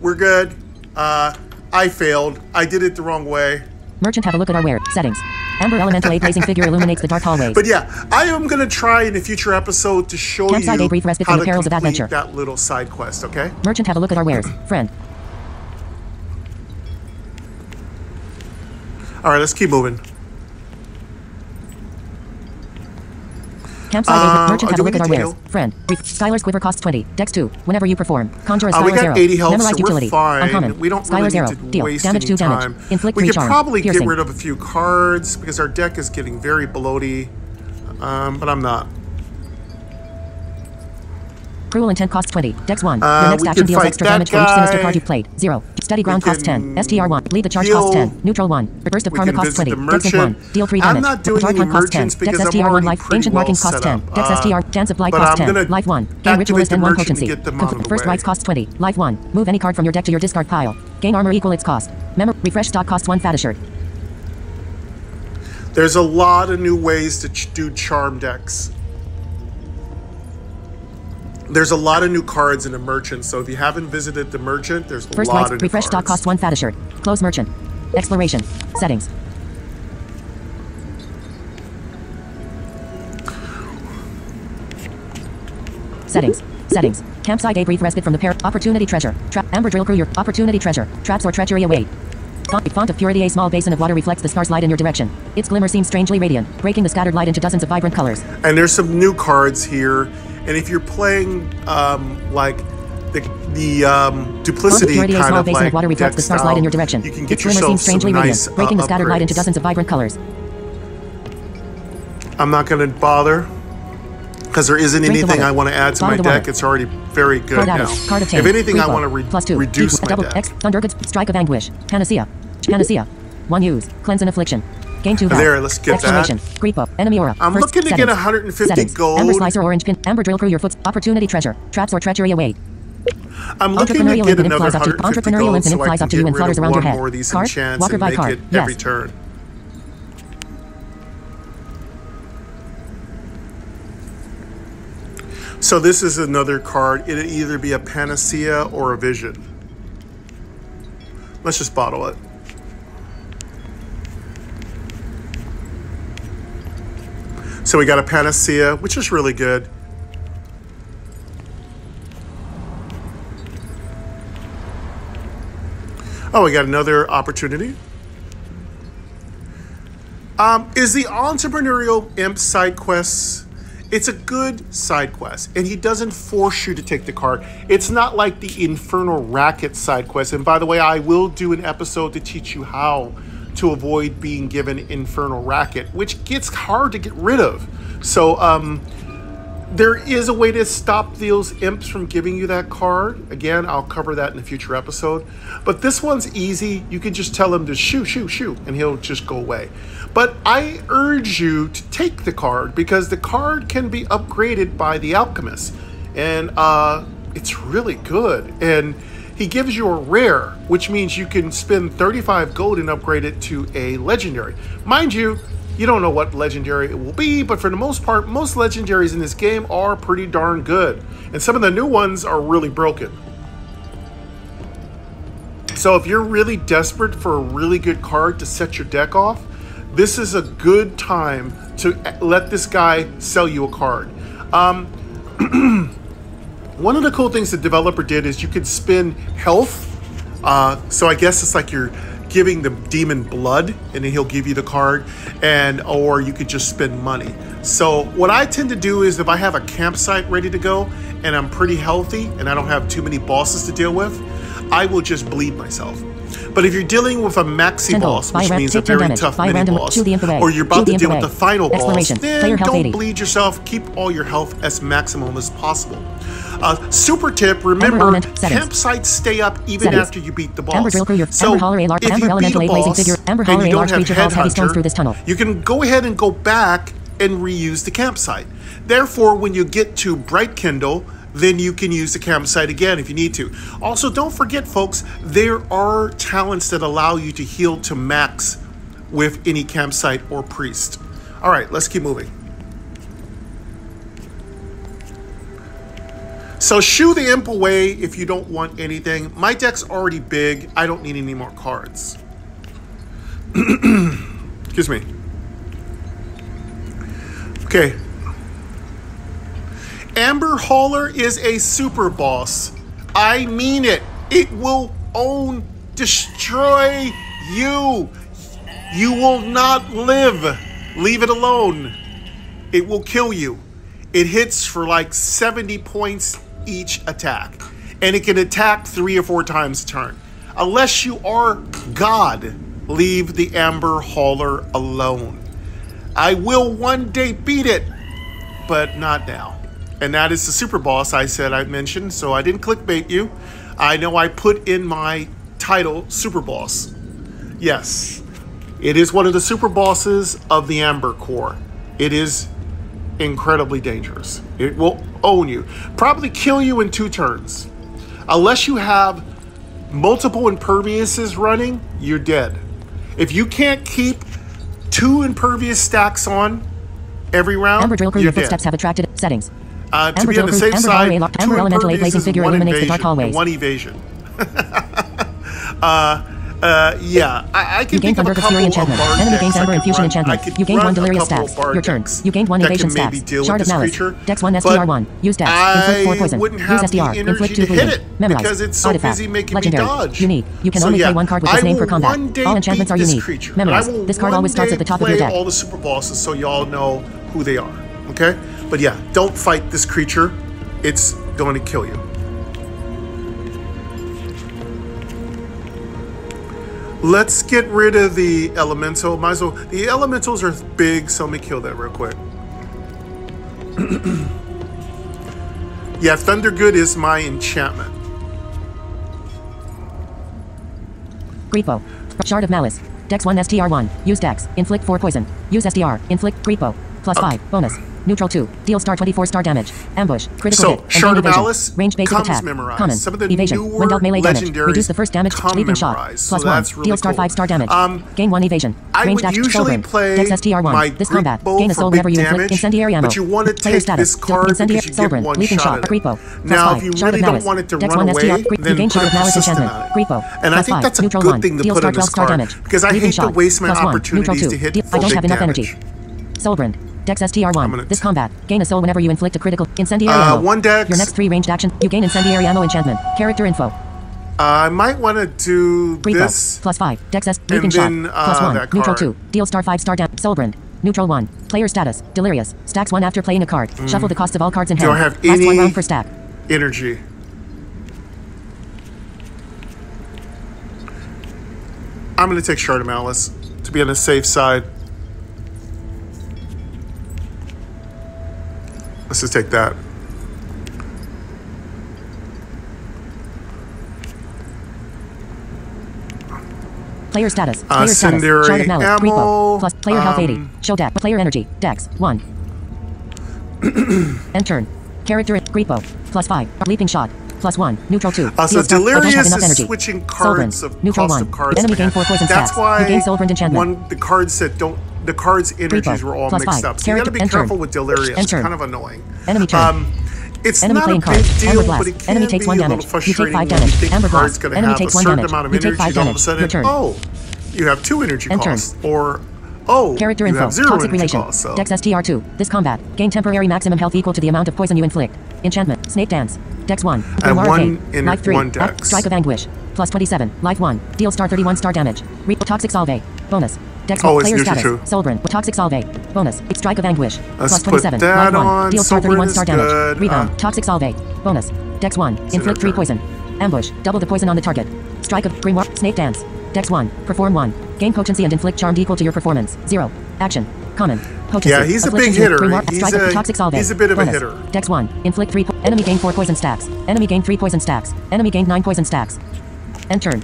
we're good. I failed. I did it the wrong way. Merchant have a look at our wear. Settings. Amber Elemental Aid blazing figure illuminates the dark hallways. But yeah, I am going to try in a future episode to show Campsite you Aid brief respite how from the to perils of complete adventure. that little side quest, okay? Merchant have a look at our wares. Friend. All right, let's keep moving. Campsite Aid. Merchant have do a we look at our need to wares. heal? Friend. Skylar's quiver costs 20. Dex 2. Whenever you perform. Conjure a We Skylar got 0. 80 health, Memorized so we're utility. fine. Uncommon. We don't Skylar really 0. need to Deal. waste Damage any 2 time. damage. Inflict We 3 could charm. probably Piercing. get rid of a few cards because our deck is getting very bloaty, but I'm not. Cruel Intent costs 20. Dex 1. Your we next action can deals fight extra that damage for each sinister guy. card you've played. 0. Steady ground We costs 10. can STR 1. Lead the charge heal. costs 10. Neutral 1. Burst of We Karma can costs visit 20. the Dex Int 1. merchant. Deal 3 I'm damage. not doing Dark any Hunt costs 10. merchants because Dex I'm STR 1 already life. pretty Ancient well Markings costs set 10. up. Dex STR. Dance of Blight but costs I'm 10. gonna Life 1. Gain activate Ritualist the and 1 merchant and potency. get them out of the First way. Rights costs 20. Life 1. Move any card from your deck to your discard pile. Gain armor equal its cost. Refresh stock costs 1 fata shirt. There's a lot of new ways to do charm decks. There's a lot of new cards in the merchant, so if you haven't visited the merchant, there's a First lot Rights. of new Refresh cards. stock costs 1 fata shirt. Close merchant. Exploration. Settings. Settings. Settings. Campsite Aid brief respite from the pair. Opportunity treasure. Trap. Amber drill crew your opportunity treasure. Traps or treachery await. Font of purity. A small basin of water reflects the star's light in your direction. Its glimmer seems strangely radiant, breaking the scattered light into dozens of vibrant colors. And there's some new cards here, and if you're playing like the duplicity Purity. A kind small of basin like of water reflects deck the star's light style, in your direction. you can get Its glimmer yourself seems strangely some radiant, nice breaking the scattered light into upgrades. dozens of vibrant colors. I'm not going to bother because there isn't Drink the anything water. I want to add to Bottle my the water. deck. It's already very good Card now. added. Card obtained. If anything, I Repo. want to Plus 2. reduce my double deck. X. Thundergood's Strike of Anguish. Panacea. Panacea. 1 use. Cleanse and Affliction. Gain 2 health. There, let's get that. Exclamation. Creep up. Enemy aura. I'm First looking to get settings. 150 Settings. gold. Amber slicer orange pin. Amber drill crew your foot's opportunity treasure. Traps or treachery await. I'm looking to Entrepreneurial get infinite another flies up to 150 Entrepreneurial gold infinite so I flies can up to you get and rid flutters of around your one head. more of these Card. enchants Walker and by make card. it Yes. every turn. So this is another card. It'll either be a Panacea or a Vision. Let's just bottle it. So we got a Panacea, which is really good. Oh, we got another opportunity. Is the Entrepreneurial Imp side quests? It's a good side quest, and he doesn't force you to take the card. It's not like the Infernal Racket side quest. And by the way, I will do an episode to teach you how to avoid being given Infernal Racket, which gets hard to get rid of. So there is a way to stop those imps from giving you that card. Again, I'll cover that in a future episode. But this one's easy. You can just tell him to shoo, shoo, shoo, and he'll just go away. But I urge you to take the card because the card can be upgraded by the Alchemist. And it's really good. And he gives you a rare, which means you can spend 35 gold and upgrade it to a legendary. Mind you, you don't know what legendary it will be, but for the most part, most legendaries in this game are pretty darn good. And some of the new ones are really broken. So if you're really desperate for a really good card to set your deck off, this is a good time to let this guy sell you a card. One of the cool things the developer did is you could spend health So I guess it's like you're giving the demon blood, and then he'll give you the card, or you could just spend money. So what I tend to do is if I have a campsite ready to go and I'm pretty healthy and I don't have too many bosses to deal with, I will just bleed myself. But if you're dealing with a maxi boss, which means a very tough mini boss, or you're about to deal with the final boss, then don't bleed yourself. Keep all your health as maximum as possible. Super tip, remember, campsites stay up even after you beat the boss. So if you beat a boss and you don't have Headhunter, you can go ahead and go back and reuse the campsite. Therefore, when you get to Bright Kindle, then you can use the campsite again if you need to. Also, don't forget, folks, there are talents that allow you to heal to max with any campsite or priest. All right, let's keep moving. So shoo the imp away if you don't want anything. My deck's already big. I don't need any more cards. Excuse me. Okay. Amber Hauler is a super boss. I mean it. It will destroy you. You will not live. Leave it alone. It will kill you. It hits for like 70 points each attack. And it can attack 3 or 4 times a turn. Unless you are God, leave the Amber Hauler alone. I will one day beat it, but not now. And that is the super boss I said I mentioned, so I didn't clickbait you. I know I put in my title, super boss. Yes, it is one of the super bosses of the Amber Core. It is incredibly dangerous. It will own you. Probably kill you in 2 turns. Unless you have multiple imperviouses running, you're dead. If you can't keep 2 impervious stacks on every round, Amber Drill Crew, your footsteps have attracted settings. To be on the safe side, 2 imperviouses, 1 invasion, and 1 evasion. Yeah, I can think of a couple of bard decks. Enemy gains Amber Infusion enchantment. You gained 1 delirious stats. Your turn. You gained 1 evasion stats. Shard of Malice. Dex 1 SDR1. Use Dex. Inflict 4 poison. Use SDR. Inflict 2 bleeding. Memorize. Because it's so busy making Legendary. me dodge. Unique. You can only play 1 card with this name per combat. All enchantments are unique. Memorize. This card always starts at the top of your deck. All the super bosses, so y'all know who they are. Okay? But yeah, don't fight this creature. It's going to kill you. Let's get rid of the elemental. Might as well. The elementals are big, so let me kill that real quick. Yeah, Thundergood is my enchantment. Greepo. Shard of Malice. Dex 1 STR1. Use Dex. Inflict 4 poison. Use SDR. Inflict Greepo. Plus 5. Bonus. Neutral 2. Deal star 24 star damage. Ambush. Critical hit. Shard of Malice range basic comes attack. memorized. Common. Some of the Evasion. newer When dealt melee damage. legendaries Reduce the first damage. Leaping shot. Plus 1. Really Deal star 5 star damage. Gain 1 evasion. I Ranged would action. usually play Dex STR1. This combat. Gain a soul whenever you inflict incendiary ammo. But you want to take this card because you get 1 Leaping shot shot. Greepo. Now, if you really don't want it to run away, then put a persistent on it. Greepo. And I think that's a good thing to put on this card because I hate to waste my opportunities to hit full big damage. Soulbrand. Dex STR1. This combat. Gain a soul whenever you inflict a critical incendiary ammo. 1 Dex. Your next 3 ranged action. You gain incendiary ammo enchantment. Character info. I might want to do Greepo. this. Plus 5. Dex S. Leaping shot. Plus 1. Neutral 2. Deal star 5 star damage. Soulbrand. Neutral 1. Player status. Delirious. Stacks 1 after playing a card. Shuffle the cost of all cards in hand. Do I have Last any 1 round per stack. energy? I'm going to take Shard of Malice to be on the safe side. Let's just take that. Player status. Player status. Shard of Malice. Greepo. Plus player health 80. Show deck. Player energy. Dex 1. End turn. Character Greepo. Plus 5. Leaping shot. Plus 1. Neutral 2. So Delirious is switching cards of Neutral cost 1. of cards. Enemy gain 4 poison That's stats. why you gain Soulbrand enchantment. the cards that don't. The cards' energies were all mixed up. So you gotta be careful with Delirious. It's kind of annoying. Enemy turn. It's enemy not a playing big deal, Amber Blast. but it can Enemy be takes 1 a little damage. You frustrating take 5 when you damage. think Amber the card's Blast. going to Enemy have a takes 1 certain damage. amount of You take energy, 5 and all of a damage. sudden, Your turn. oh, you have 2 energy End costs, turn. or oh, Character you info. have 0 Toxic energy relation. costs. So. Dex STR2. This combat. Gain temporary maximum health equal to the amount of poison you inflict. Enchantment. Snake Dance. Dex 1. And Lumara 1 Fate. in Life 3. 1 Dex. Strike of Anguish. plus 27. Life 1. Deal star 31 star damage. Toxic Salve. Bonus. Dex Oh, it's player neutral status. too. Soulbrand. Toxic Salve. Bonus. Strike of Anguish. Let's plus 27. put that Life 1. on. Deal star 31 Soulbrand star is damage. good. Rebound. Toxic Salve. Bonus. Dex 1. Inflict 3 poison. Ambush. Double the poison on the target. Strike of Grimoire. Snake Dance. Dex 1. Perform 1. Gain potency and inflict charmed equal to your performance. 0. Action. Common. Potency. Yeah, he's a big hitter. He's a bit of a hitter. Dex 1. Inflict 3. Enemy gain 4 poison stacks. Enemy gain 3 poison stacks. Enemy gain 9 poison stacks. End turn.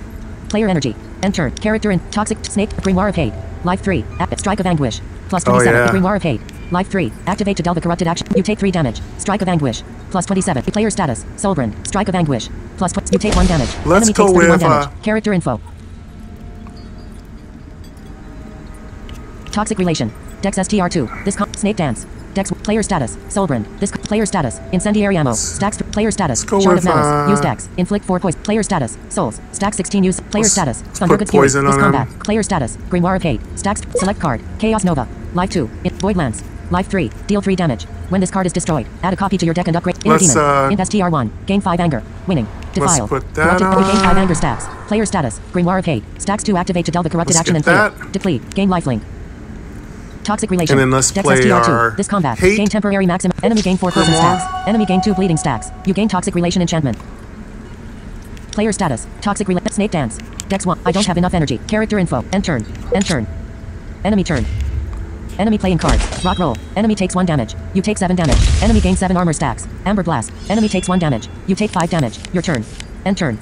Player energy. End turn. Character in Toxic Snake. Grimoire of Hate. Life 3. Strike of Anguish. Plus 27. Grimoire of Hate. Life 3. Activate to deal the corrupted action. You take 3 damage. Strike of Anguish. Plus 27. Player status. Soulbrand. Strike of Anguish. Plus you take 1 damage. Let's Enemy go takes 31 with damage. Character info. Toxic relation. Dex STR2. This Snake Dance. Dex player status. Soulbrand. This player status. Incendiary ammo. Stacks player status. Shard of Malice. Use Dex. Inflict 4 poison. Player status. Souls. Stack 16 use. Player status. Thundergood Fury. This combat. Player status. Grimoire of Hate. Stacks. Select card. Chaos Nova. Life 2. Void Lance. Life 3. Deal 3 damage. When this card is destroyed, add a copy to your deck and upgrade. Inner Demon. Int STR1. Gain 5 anger. Winning. Defile. Put that on. You gain 5 anger stacks. Player status. Grimoire of Hate. Stacks 2 activate to deal the corrupted action and fail. Deplete. Gain lifelink. Toxic relation. And then let's Dex play STR2. our This combat. hate. Gain temporary maximum. Enemy gain 4 poison stacks. Enemy gain 2 bleeding stacks. You gain toxic relation enchantment. Player status. Toxic relation. Snake Dance. Dex 1. I don't have enough energy. Character info. End turn. End turn. Enemy turn. Enemy playing cards. Rock roll. Enemy takes 1 damage. You take 7 damage. Enemy gains 7 armor stacks. Amber Blast. Enemy takes 1 damage. You take 5 damage. Your turn. End turn.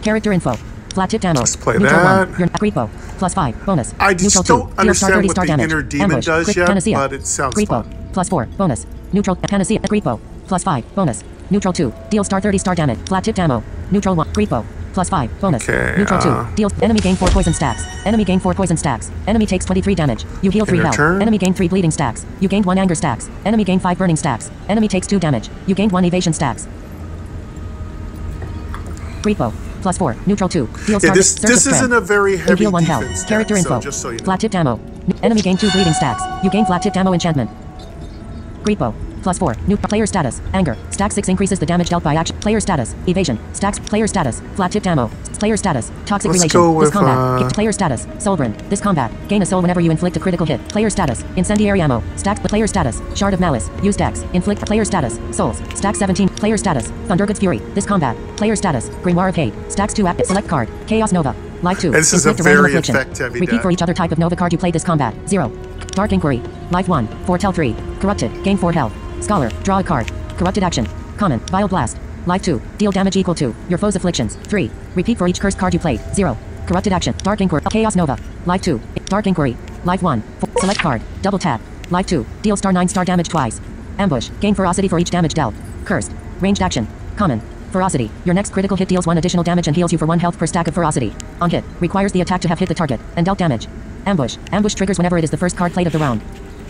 Character info. Flat tipped ammo. Let's play Neutral that. 1. Your Creepo. Plus 5. Bonus. I just Neutral don't 2. Deal star 30 understand what star the damage. inner demon Ambush. does Crit. yet, Panacea. but it sounds Creepo. fun. Plus 4. Bonus. Neutral. Panacea. Creepo. Plus 5. Bonus. Neutral 2. Deal star 30 star damage. Flat tipped ammo. Neutral 1. Creepo. Plus 5. Bonus. Okay, Neutral 2. Deals. Enemy gain 4 poison stacks. Enemy gain 4 poison stacks. Enemy takes 23 damage. You heal 3 Inner health. turn. Enemy gain 3 bleeding stacks. You gained 1 anger stacks. Enemy gain 5 burning stacks. Enemy takes 2 damage. You gained 1 evasion stacks. Creepo. Plus 4. Neutral 2. Deal star. This isn't a very heavy you heal 1 health. defense Character deck, info. so just so you know. Flat tipped ammo. Enemy gain 2 bleeding stacks. You gain flat tipped ammo enchantment. Creepo. Plus 4. New player status. Anger. Stack 6 increases the damage dealt by action. Player status. Evasion. Stacks. Player status. Flat tipped ammo. Player status. Toxic Let's relation. go with, This combat. Player status. Soulbrand. This combat. Gain a soul whenever you inflict a critical hit. Player status. Incendiary ammo. Stacks. Player status. Shard of Malice. Use Dex. Inflict. Player status. Souls. Stack 17. Player status. Thundergood's Fury. This combat. Player status. Grimoire of Hate. Stacks 2 act. Select card. Chaos Nova. Life 2. This is a Inflict random very affliction. effect-heavy Repeat deck. for each other type of Nova card you played this combat. 0. Dark Inquiry. Life 1. Foretell 3. Corrupted. Gain 4 health. Scholar. Draw a card. Corrupted action. Common. Vile Blast. Life 2. Deal damage equal to your foe's afflictions. 3. Repeat for each cursed card you played. 0. Corrupted action. Dark Inquiry. Chaos Nova. Life 2. Dark Inquiry. Life 1. Select card. Double tap. Life 2. Deal star 9 star damage twice. Ambush. Gain ferocity for each damage dealt. Cursed. Ranged action. Common. Ferocity. Your next critical hit deals 1 additional damage and heals you for 1 health per stack of ferocity. On hit. Requires the attack to have hit the target and dealt damage. Ambush. Ambush triggers whenever it is the first card played of the round.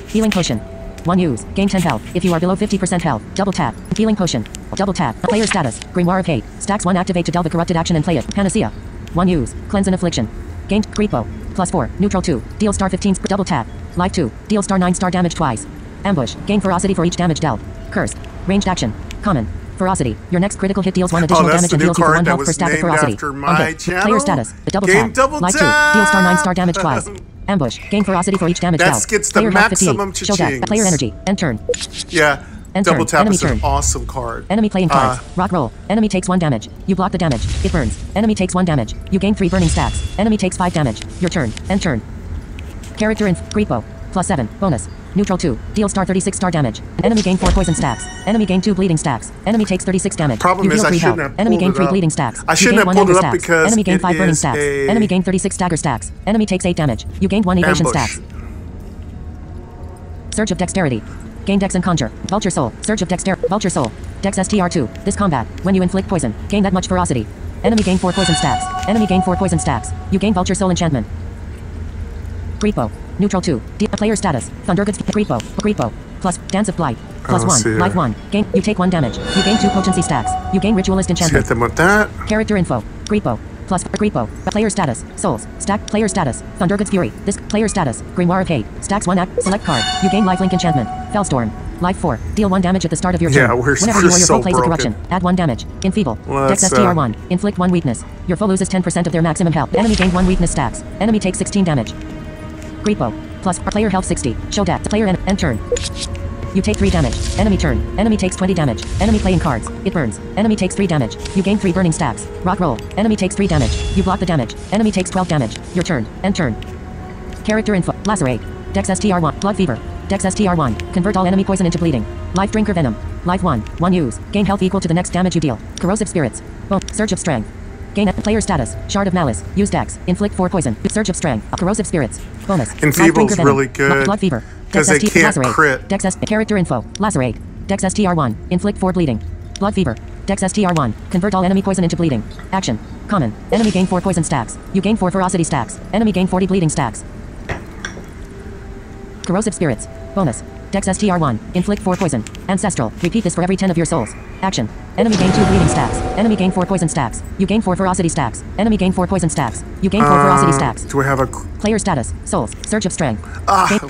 Healing Potion. 1 use. Gain 10 health. If you are below 50% health, double tap. Healing Potion. Double tap. Player status. Grimoire of Hate. Stacks 1 activate to deal the corrupted action and play it. Panacea. 1 use. Cleanse an affliction. Gained. Creepo. Plus 4. Neutral 2. Deal star 15. Double tap. Life 2. Deal star 9 star damage twice. Ambush. Gain ferocity for each damage dealt. Cursed. Ranged action. Common. Ferocity. Your next critical hit deals 1 additional damage and heals you for 1 health per stack of ferocity. Player status. The double tap. Life 2. Deal star 9 star damage twice. Ambush. Gain ferocity for each damage dealt. That gets the Player maximum Show deck. Player energy. End turn. Yeah. End Double turn. tap Enemy is an turn. awesome card. Enemy playing cards. Rock roll. Enemy takes 1 damage. You block the damage. It burns. Enemy takes 1 damage. You gain 3 burning stacks. Enemy takes 5 damage. Your turn. End turn. Character in Creepo. Plus 7. Bonus. Neutral 2. Deal star 36 star damage. Enemy gain 4 poison stacks. Enemy gain 2 bleeding stacks. Enemy takes 36 damage. Problem you is heal I 3 shouldn't health. have Enemy pulled gain it 3 up. bleeding stacks. I shouldn't you gain have 1 pulled anger it up stacks. because Enemy gain it 5 burning is stacks. a- Enemy gain 36 stagger stacks. Enemy takes 8 damage. You gained 1 evasion Ambush. stacks. Surge of Dexterity. Gain Dex and Conjure. Vulture Soul. Surge of Dexterity. Vulture Soul. Dex STR2. This combat. When you inflict poison, gain that much ferocity. Enemy gain 4 poison stacks. Enemy gain 4 poison stacks. You gain Vulture Soul enchantment. Creepo. Neutral 2. Player status. Thundergood's Creepo. Creepo. Plus Dance of Blight. Plus 1. Life 1. Gain. You take 1 damage. You gain 2 potency stacks. You gain Ritualist Let's enchantment. hit them with that. Character info. Creepo. Plus Creepo. Player status. Souls. Stack. Player status. Thundergood's Fury. This player status. Grimoire of Hate. Stacks 1 act. Select card. You gain lifelink enchantment. Fellstorm. Life 4. Deal 1 damage at the start of your turn. Yeah, we're Whenever you or your so foe plays a broken. corruption, add 1 damage. Enfeeble. Let's, Dex STR1. Inflict 1 weakness. Your foe loses 10% of their maximum health. Enemy gained 1 weakness stacks. Enemy takes 16 damage. Greepo. Plus player health 60. Show deck. Player end turn. You take 3 damage. Enemy turn. Enemy takes 20 damage. Enemy playing cards. It burns. Enemy takes 3 damage. You gain 3 burning stacks. Rock roll. Enemy takes 3 damage. You block the damage. Enemy takes 12 damage. Your turn. End turn. Character info. Lacerate. Dex STR1. Blood fever. Dex STR1. Convert all enemy poison into bleeding. Life drinker venom. Life 1. 1 use. Gain health equal to the next damage you deal. Corrosive spirits. Boom. Surge of strength. Gain player status. Shard of malice. Use dex. Inflict 4 poison. Surge of strength. Corrosive spirits. Bonus. Enfeeble's really good. Blood fever. Because they can't lacerate. crit. Dex character info. Lacerate. Dex STR1. Inflict 4 bleeding. Blood fever. Dex STR1. Convert all enemy poison into bleeding. Action. Common. Enemy gain 4 poison stacks. You gain 4 ferocity stacks. Enemy gain 40 bleeding stacks. Corrosive spirits. Bonus. Dex STR1. Inflict 4 poison. Ancestral. Repeat this for every 10 of your souls. Action. Enemy gain 2 bleeding stacks. Enemy gain 4 poison stacks. You gain 4 ferocity stacks. Enemy gain 4 poison stacks. You gain 4 ferocity stacks. Do I have a... Player status. Souls. Surge of strength.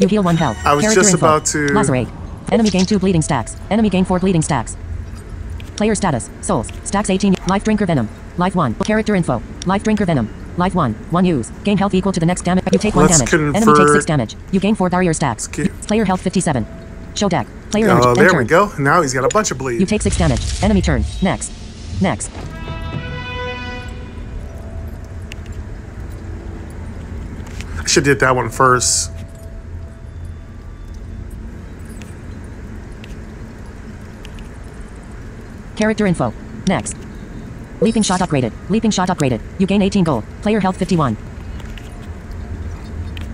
You heal 1 health. I was Character just info. about to... Lacerate. Enemy gain 2 bleeding stacks. Enemy gain 4 bleeding stacks. Player status. Souls. Stacks 18. Life drinker venom. Life 1. Character info. Life drinker venom. Life 1. 1 use. Gain health equal to the next damage. You take 1 damage. Enemy takes 6 damage. You gain 4 barrier stacks. Player health 57. Show deck. Player Oh, there turn. we go. Now he's got a bunch of bleed. You take 6 damage. Enemy turn. Next. Next. I should have did that one first. Character info. Next. Leaping shot upgraded. Leaping shot upgraded. You gain 18 gold. Player health 51.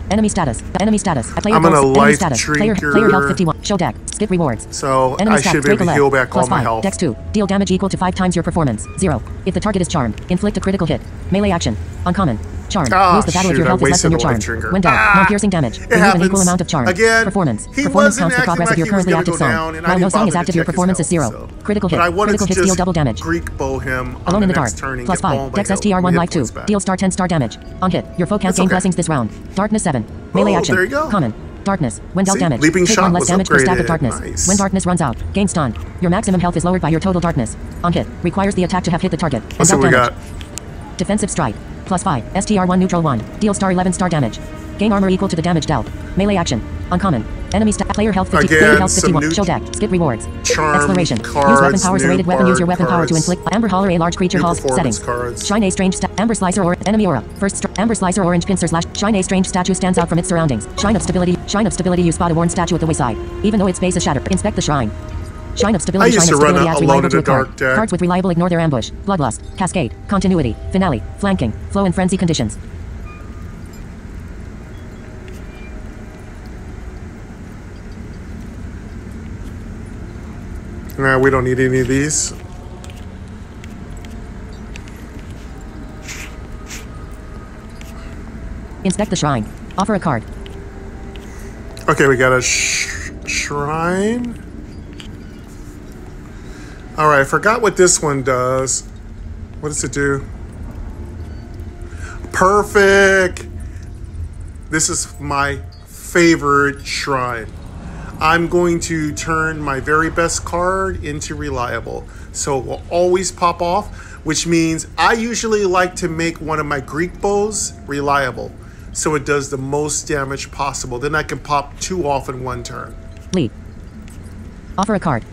Enemy status. Enemy status. Player I'm gonna goals. life Enemy status. Player drinker. health 51. Show deck. Skip rewards. So Enemy I should stats. be able to Draco heal left. back all Plus my 5. health. Dex 2. Deal damage equal to 5 times your performance. 0. If the target is charmed, inflict a critical hit. Melee action. Uncommon. Charm. Lose the battle if shoot, your health I is less than your wasted charm. a life drinker. When down, non-piercing damage. Remove an equal amount of charm. Again, Performance. he Performance wasn't counts the progress acting of your like he was currently gonna active go song. down, and I While no didn't song bother is to active, your check his performance is health, 0. so. Critical hit. But I wanted Critical to hits deal just double damage. Greek bow him Alone on in the the dark. next turn and Plus get all 5. my Dex hit STR1 Life 2. points back. Deal star 10 star damage. On hit. Your foe can't That's gain okay. blessings this round. Darkness 7. Melee Oh, action. there you go. Common. Darkness. When dealt See, damage. leaping Take shot 1 less was damage per stack of upgraded. darkness. Nice. When darkness runs out, gain stun. Your maximum health is lowered by your total darkness. On hit. Requires the attack to have hit the target. Let's see And what we dealt got. damage. Defensive strike. Plus 5. STR1 neutral 1. Deal star 11 star damage. Gain armor equal to the damage dealt. Melee action. Uncommon. Enemy player health 50. Again, Player health some 51. new Show deck. Skip rewards. charm Exploration. cards, Use weapon power. new Serrated weapon. Use your bard weapon power to cards, inflict. Amber holler a large creature new halls. performance Settings. cards. Shine a strange amber slicer or enemy aura. First amber slicer orange pincer slash. Shine a strange statue stands out from its surroundings. Shine of stability. Shine of stability. You spot a worn statue at the wayside. Even though its base is shattered. Inspect the shrine. Shine of stability. I used Shine of to run stability a adds Alone reliable in to the a card. Dark deck. Cards with reliable ignore their ambush. Bloodlust. Cascade. Continuity. Finale. Flanking. Flow and frenzy conditions. Nah, we don't need any of these. Inspect the shrine. Offer a card. Okay, we got a shrine. All right, I forgot what this one does. What does it do? Perfect. This is my favorite shrine. I'm going to turn my very best card into reliable. So it will always pop off, which means I usually like to make one of my Greek bows reliable. So it does the most damage possible. Then I can pop 2 off in 1 turn. Lead. Offer a card.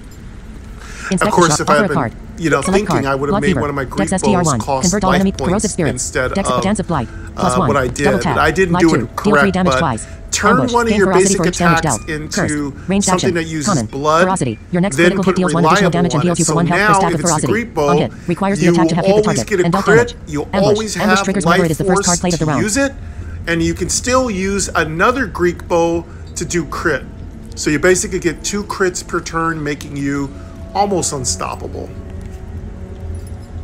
Inspect Of course, if I had card. been, Select thinking, card. I would have Blood made fever. one of my Greek Dex bows STR1. cost Convert all life enemy points corrosive spirits. instead Dex of Dance of Blight. Plus 1. what I did. Double tap. I didn't Life do 2. it Deal 3 correct, damage but twice. turn Ambush. one of Gain your ferocity basic for each damage attacks dealt. into Cursed. Ranged something action. that uses Common. blood, Ferocity. Your next then critical hit put deals 1 additional reliable damage and on heals it. you for So 1 health per now, stack if of it's a ferocity. Greek bow, On hit. Requires the you attack to have hit the always target. get a And dealt crit. damage. You Ambush. always Ambush have triggers whenever it life is the first card force played of the to round. use it, and you can still use another Greek bow to do crit. So you basically get 2 crits per turn, making you almost unstoppable.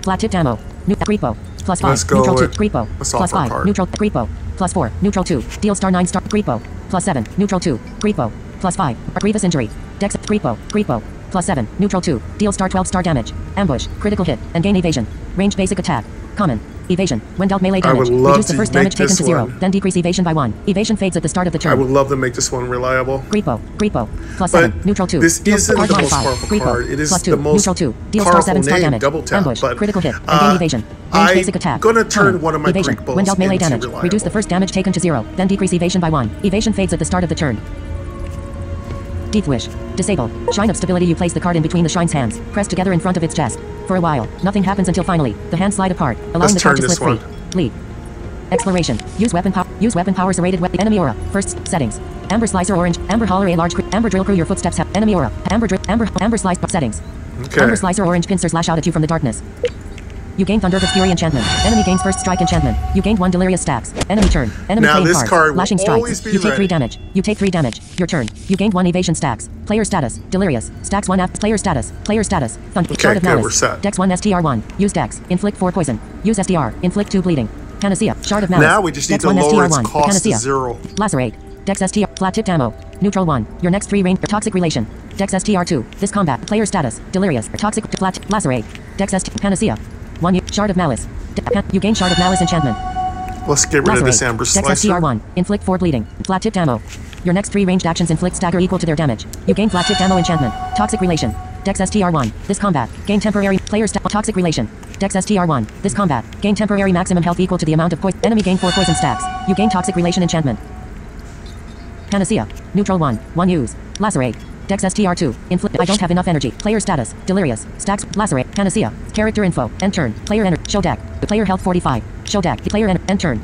Flat tipped ammo. Greepo. Plus 5. Let's go Neutral 2. with Greepo. a Plus software 5. card. Neutral. Greepo. Plus 4. Neutral 2. Deal star 9 star. Greepo. Plus 7. Neutral 2. Greepo. Plus 5. Grievous injury. Dex. Greepo. Greepo. Plus 7. Neutral 2. Deal star 12 star damage. Ambush. Critical hit. And gain evasion. Range basic attack. Common. Evasion. When dealt melee I would damage, love reduce the to first make damage taken this to 0, one. then decrease evasion by 1. Evasion fades at the start of the I turn. would love to make this one reliable. Greepo. Plus But 7. Neutral 2. this isn't Card the most modifier. powerful Greepo. card. It is Plus 2. the most Neutral 2. Deal star powerful 7 star name, damage. double tap. Ambush. But, Critical hit. And gain evasion. Range basic attack. I'm gonna turn Common. one of my Evasion. Greek balls When dealt melee into damage, reliable. reduce the first damage taken to 0, then decrease evasion by 1. Evasion fades at the start of the turn. Death Wish. Disable. Shrine of Stability. You place the card in between the shrine's hands, pressed together in front of its chest. For a while, nothing happens until finally, the hands slide apart, allowing the card to slip free. Lead. Exploration. Use weapon powers. Serrated weapon. Enemy aura. First settings. Amber Slicer Orange. Amber Holler A large. Amber Drill Crew. Your footsteps have enemy aura. Amber Slice settings. Okay. Amber Slicer Orange pincers lash out at you from the darkness. You gain Thunderous Fury enchantment. Enemy gains first strike enchantment. You gained 1 delirious stacks. Enemy turn. Enemy Now playing this cards. card will Lashing always strikes. be You take 3 ready. damage. You take 3 damage. Your turn. You gained 1 evasion stacks. Player status. Delirious. Stacks 1 after player status. Player status. Thunder. Okay, Shard of good, Malice. we're set. Dex 1 STR1. Use Dex. Inflict 4 poison. Use STR. Inflict 2 bleeding. Panacea. Shard of Malice. Now we just need Dex to 1 lower its STR1. cost Panacea. to 0. Lacerate. Dex STR. Flat tipped ammo. Neutral 1. Your next 3 range. Toxic relation. Dex STR2. This combat. Player status. Delirious. Toxic. Flat. Lacerate. Dex ST. Panacea. 1. Shard of Malice. You gain Shard of Malice enchantment. Let's get rid of this Amber Dex Slicer. STR1. Inflict 4 bleeding. Flat tipped ammo. Your next 3 ranged actions inflict stagger equal to their damage. You gain flat tipped ammo enchantment. Toxic relation. Dex STR1. This combat. Gain temporary player toxic relation. Dex STR1. This combat. Gain temporary maximum health equal to the amount of poison. Enemy gain 4 poison stacks. You gain toxic relation enchantment. Panacea. Neutral 1. 1 use. Lacerate. Dex STR2. Inflict. I don't have enough energy. Player status. Delirious. Stacks. Lacerate. Panacea. Character info. End turn. Player energy. Show deck. Player health 45. Show deck. Player end turn.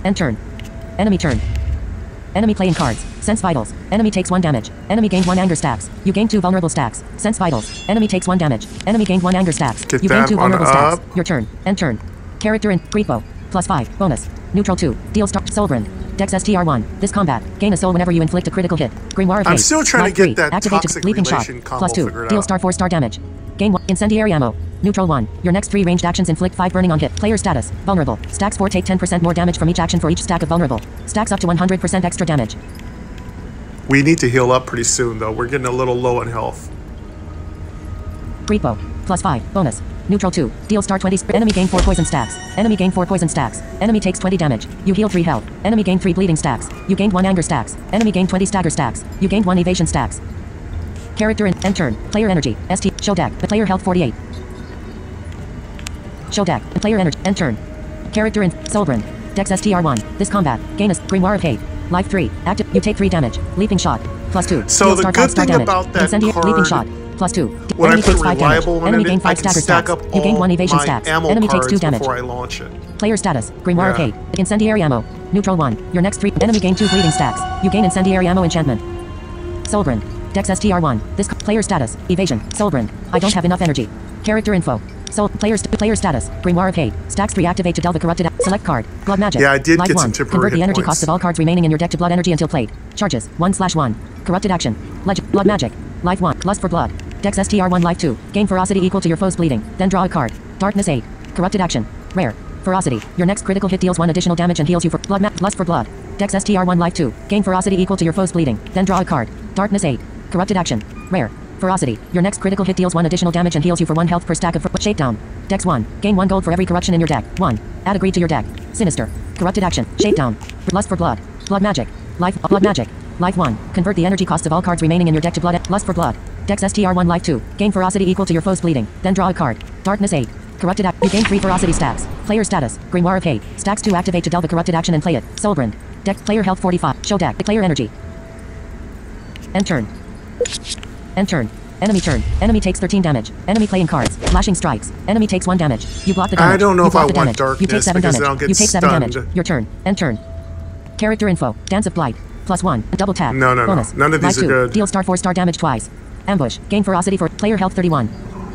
End turn. Enemy turn. Enemy playing cards. Sense vitals. Enemy takes 1 damage. Enemy gained 1 anger stacks. You gain 2 vulnerable stacks. Sense vitals. Enemy takes 1 damage. Enemy gained 1 anger stacks. Get You gain that 2 one vulnerable up. stacks. Your turn. End turn. Character in Greepo. Plus 5. Bonus. Neutral 2. Deal star. Soulbrand. Dex STR1. This combat. Gain a soul whenever you inflict a critical hit. Grimoire of I'm Hate. still trying to Life get 3. that Activate toxic leaping shot. relation combo Plus 2. figured Deal out. star 4 star damage. Gain 1. Incendiary ammo. Neutral 1. Your next 3 ranged actions inflict 5 burning on hit. Player status. Vulnerable. Stacks 4 take 10% more damage from each action for each stack of vulnerable. Stacks up to 100% extra damage. We need to heal up pretty soon, though. We're getting a little low in health. Greepo. Plus 5. Bonus. Neutral 2. Deal star 20. Enemy gain 4 poison stacks. Enemy gain 4 poison stacks. Enemy takes 20 damage. You heal 3 health. Enemy gain 3 bleeding stacks. You gained 1 anger stacks. Enemy gained 20 stagger stacks. You gained 1 evasion stacks. Character in end turn. Player energy. ST. Show deck. The player health 48. Show deck. The player energy. End turn. Character in Soulbrand. Dex STR1. This combat. Gain a Grimoire of Hate. Life 3. Active. You take 3 damage. Leaping shot. Plus 2. So Deal the star good 5 star thing damage. about that Incendiary. Leaping shot. card, Plus 2. when I Enemy put takes 5 damage. reliable on Enemy it, gain I 5 can stagger stack stacks. up You gain all 1 evasion my stacks. ammo Enemy takes 2 cards damage. before I launch it. Player status. Grimoire of Yeah. Hate. Incendiary ammo. Neutral 1. Your next 3. Enemy gain 2 bleeding stacks. You gain incendiary ammo enchantment. Soulbrand. Dex STR1. This player status. Evasion. Soulbrand. I don't have enough energy. Character info. Player status. Grimoire of Hate. Stacks 3 activate to delve a corrupted. Select card. Blood magic. Yeah, I did Life get 1. some temporary Convert the hit energy points. cost of all cards remaining in your deck to blood energy until played. Charges. 1/1. Corrupted action. Legend. Blood magic. Life 1. Lust for blood. Dex STR1 Life 2. Gain ferocity equal to your foe's bleeding. Then draw a card. Darkness 8. Corrupted action. Rare. Ferocity. Your next critical hit deals 1 additional damage and heals you for lust for blood. Dex STR1 Life 2. Gain ferocity equal to your foe's bleeding. Then draw a card. Darkness 8. Corrupted action. Rare. Ferocity. Your next critical hit deals 1 additional damage and heals you for 1 health per stack of Shakedown. Dex 1. Gain 1 gold for every corruption in your deck. 1. Add a greed to your deck. Sinister. Corrupted action. Shakedown. Lust for blood. Blood magic. Life. Blood magic. Life 1. Convert the energy costs of all cards remaining in your deck to blood. Lust for blood. Dex STR1 Life 2. Gain ferocity equal to your foe's bleeding. Then draw a card. Darkness 8. Corrupted action. You gain 3 ferocity stacks. Player status. Grimoire of Hate. Stacks 2 activate to delve a corrupted action and play it. Soulbrand. Deck. Player health 45. Show deck. Player energy. End turn. End turn. Enemy turn. Enemy takes 13 damage. Enemy playing cards. Lashing strikes. Enemy takes 1 damage. You block the damage. I don't know You if I block the want damage. You take darkness 7 because damage. then I'll get You take 7 damage. stunned. Your turn. End turn. Character info. Dance of Blight. Plus 1. Double tap. No. Bonus. None of these Life are 2. good. Deal star 4 star damage twice. Ambush. Gain ferocity for player health 31.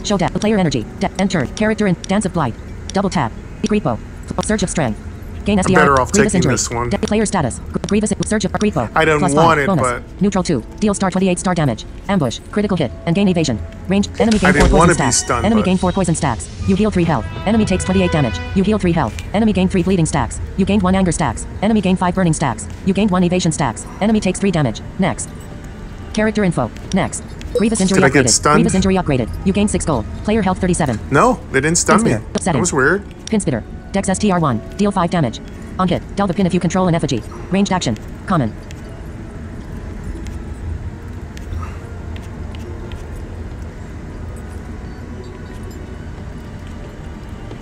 Show deck. Player energy. End turn. Character in Dance of Blight. Double tap. Creepo. Surge of strength. Gain SDR. better off Grievous taking injury. this one. Player status. Grievous Surge of Creepo. I don't Plus want 5. it, Bonus. but- Neutral 2. Deal star 28 star damage. Ambush. Critical hit. And gain evasion. Range. Enemy gain I 4 didn't poison want to be stacks. stunned, Enemy but- gain 4 poison stacks. You heal 3 health. Enemy takes 28 damage. You heal 3 health. Enemy gain 3 bleeding stacks. You gained 1 anger stacks. Enemy gain 5 burning stacks. You gained 1 evasion stacks. Enemy takes 3 damage. Next. Character info. Next. Grievous injury Did I get upgraded. stunned? Grievous injury upgraded. You gain 6 gold. Player health 37. No, they didn't stun me. Pinspitter. That was weird. Pinspitter. Dex STR1. Deal 5 damage. On hit, delve a pin if you control an effigy. Ranged action. Common.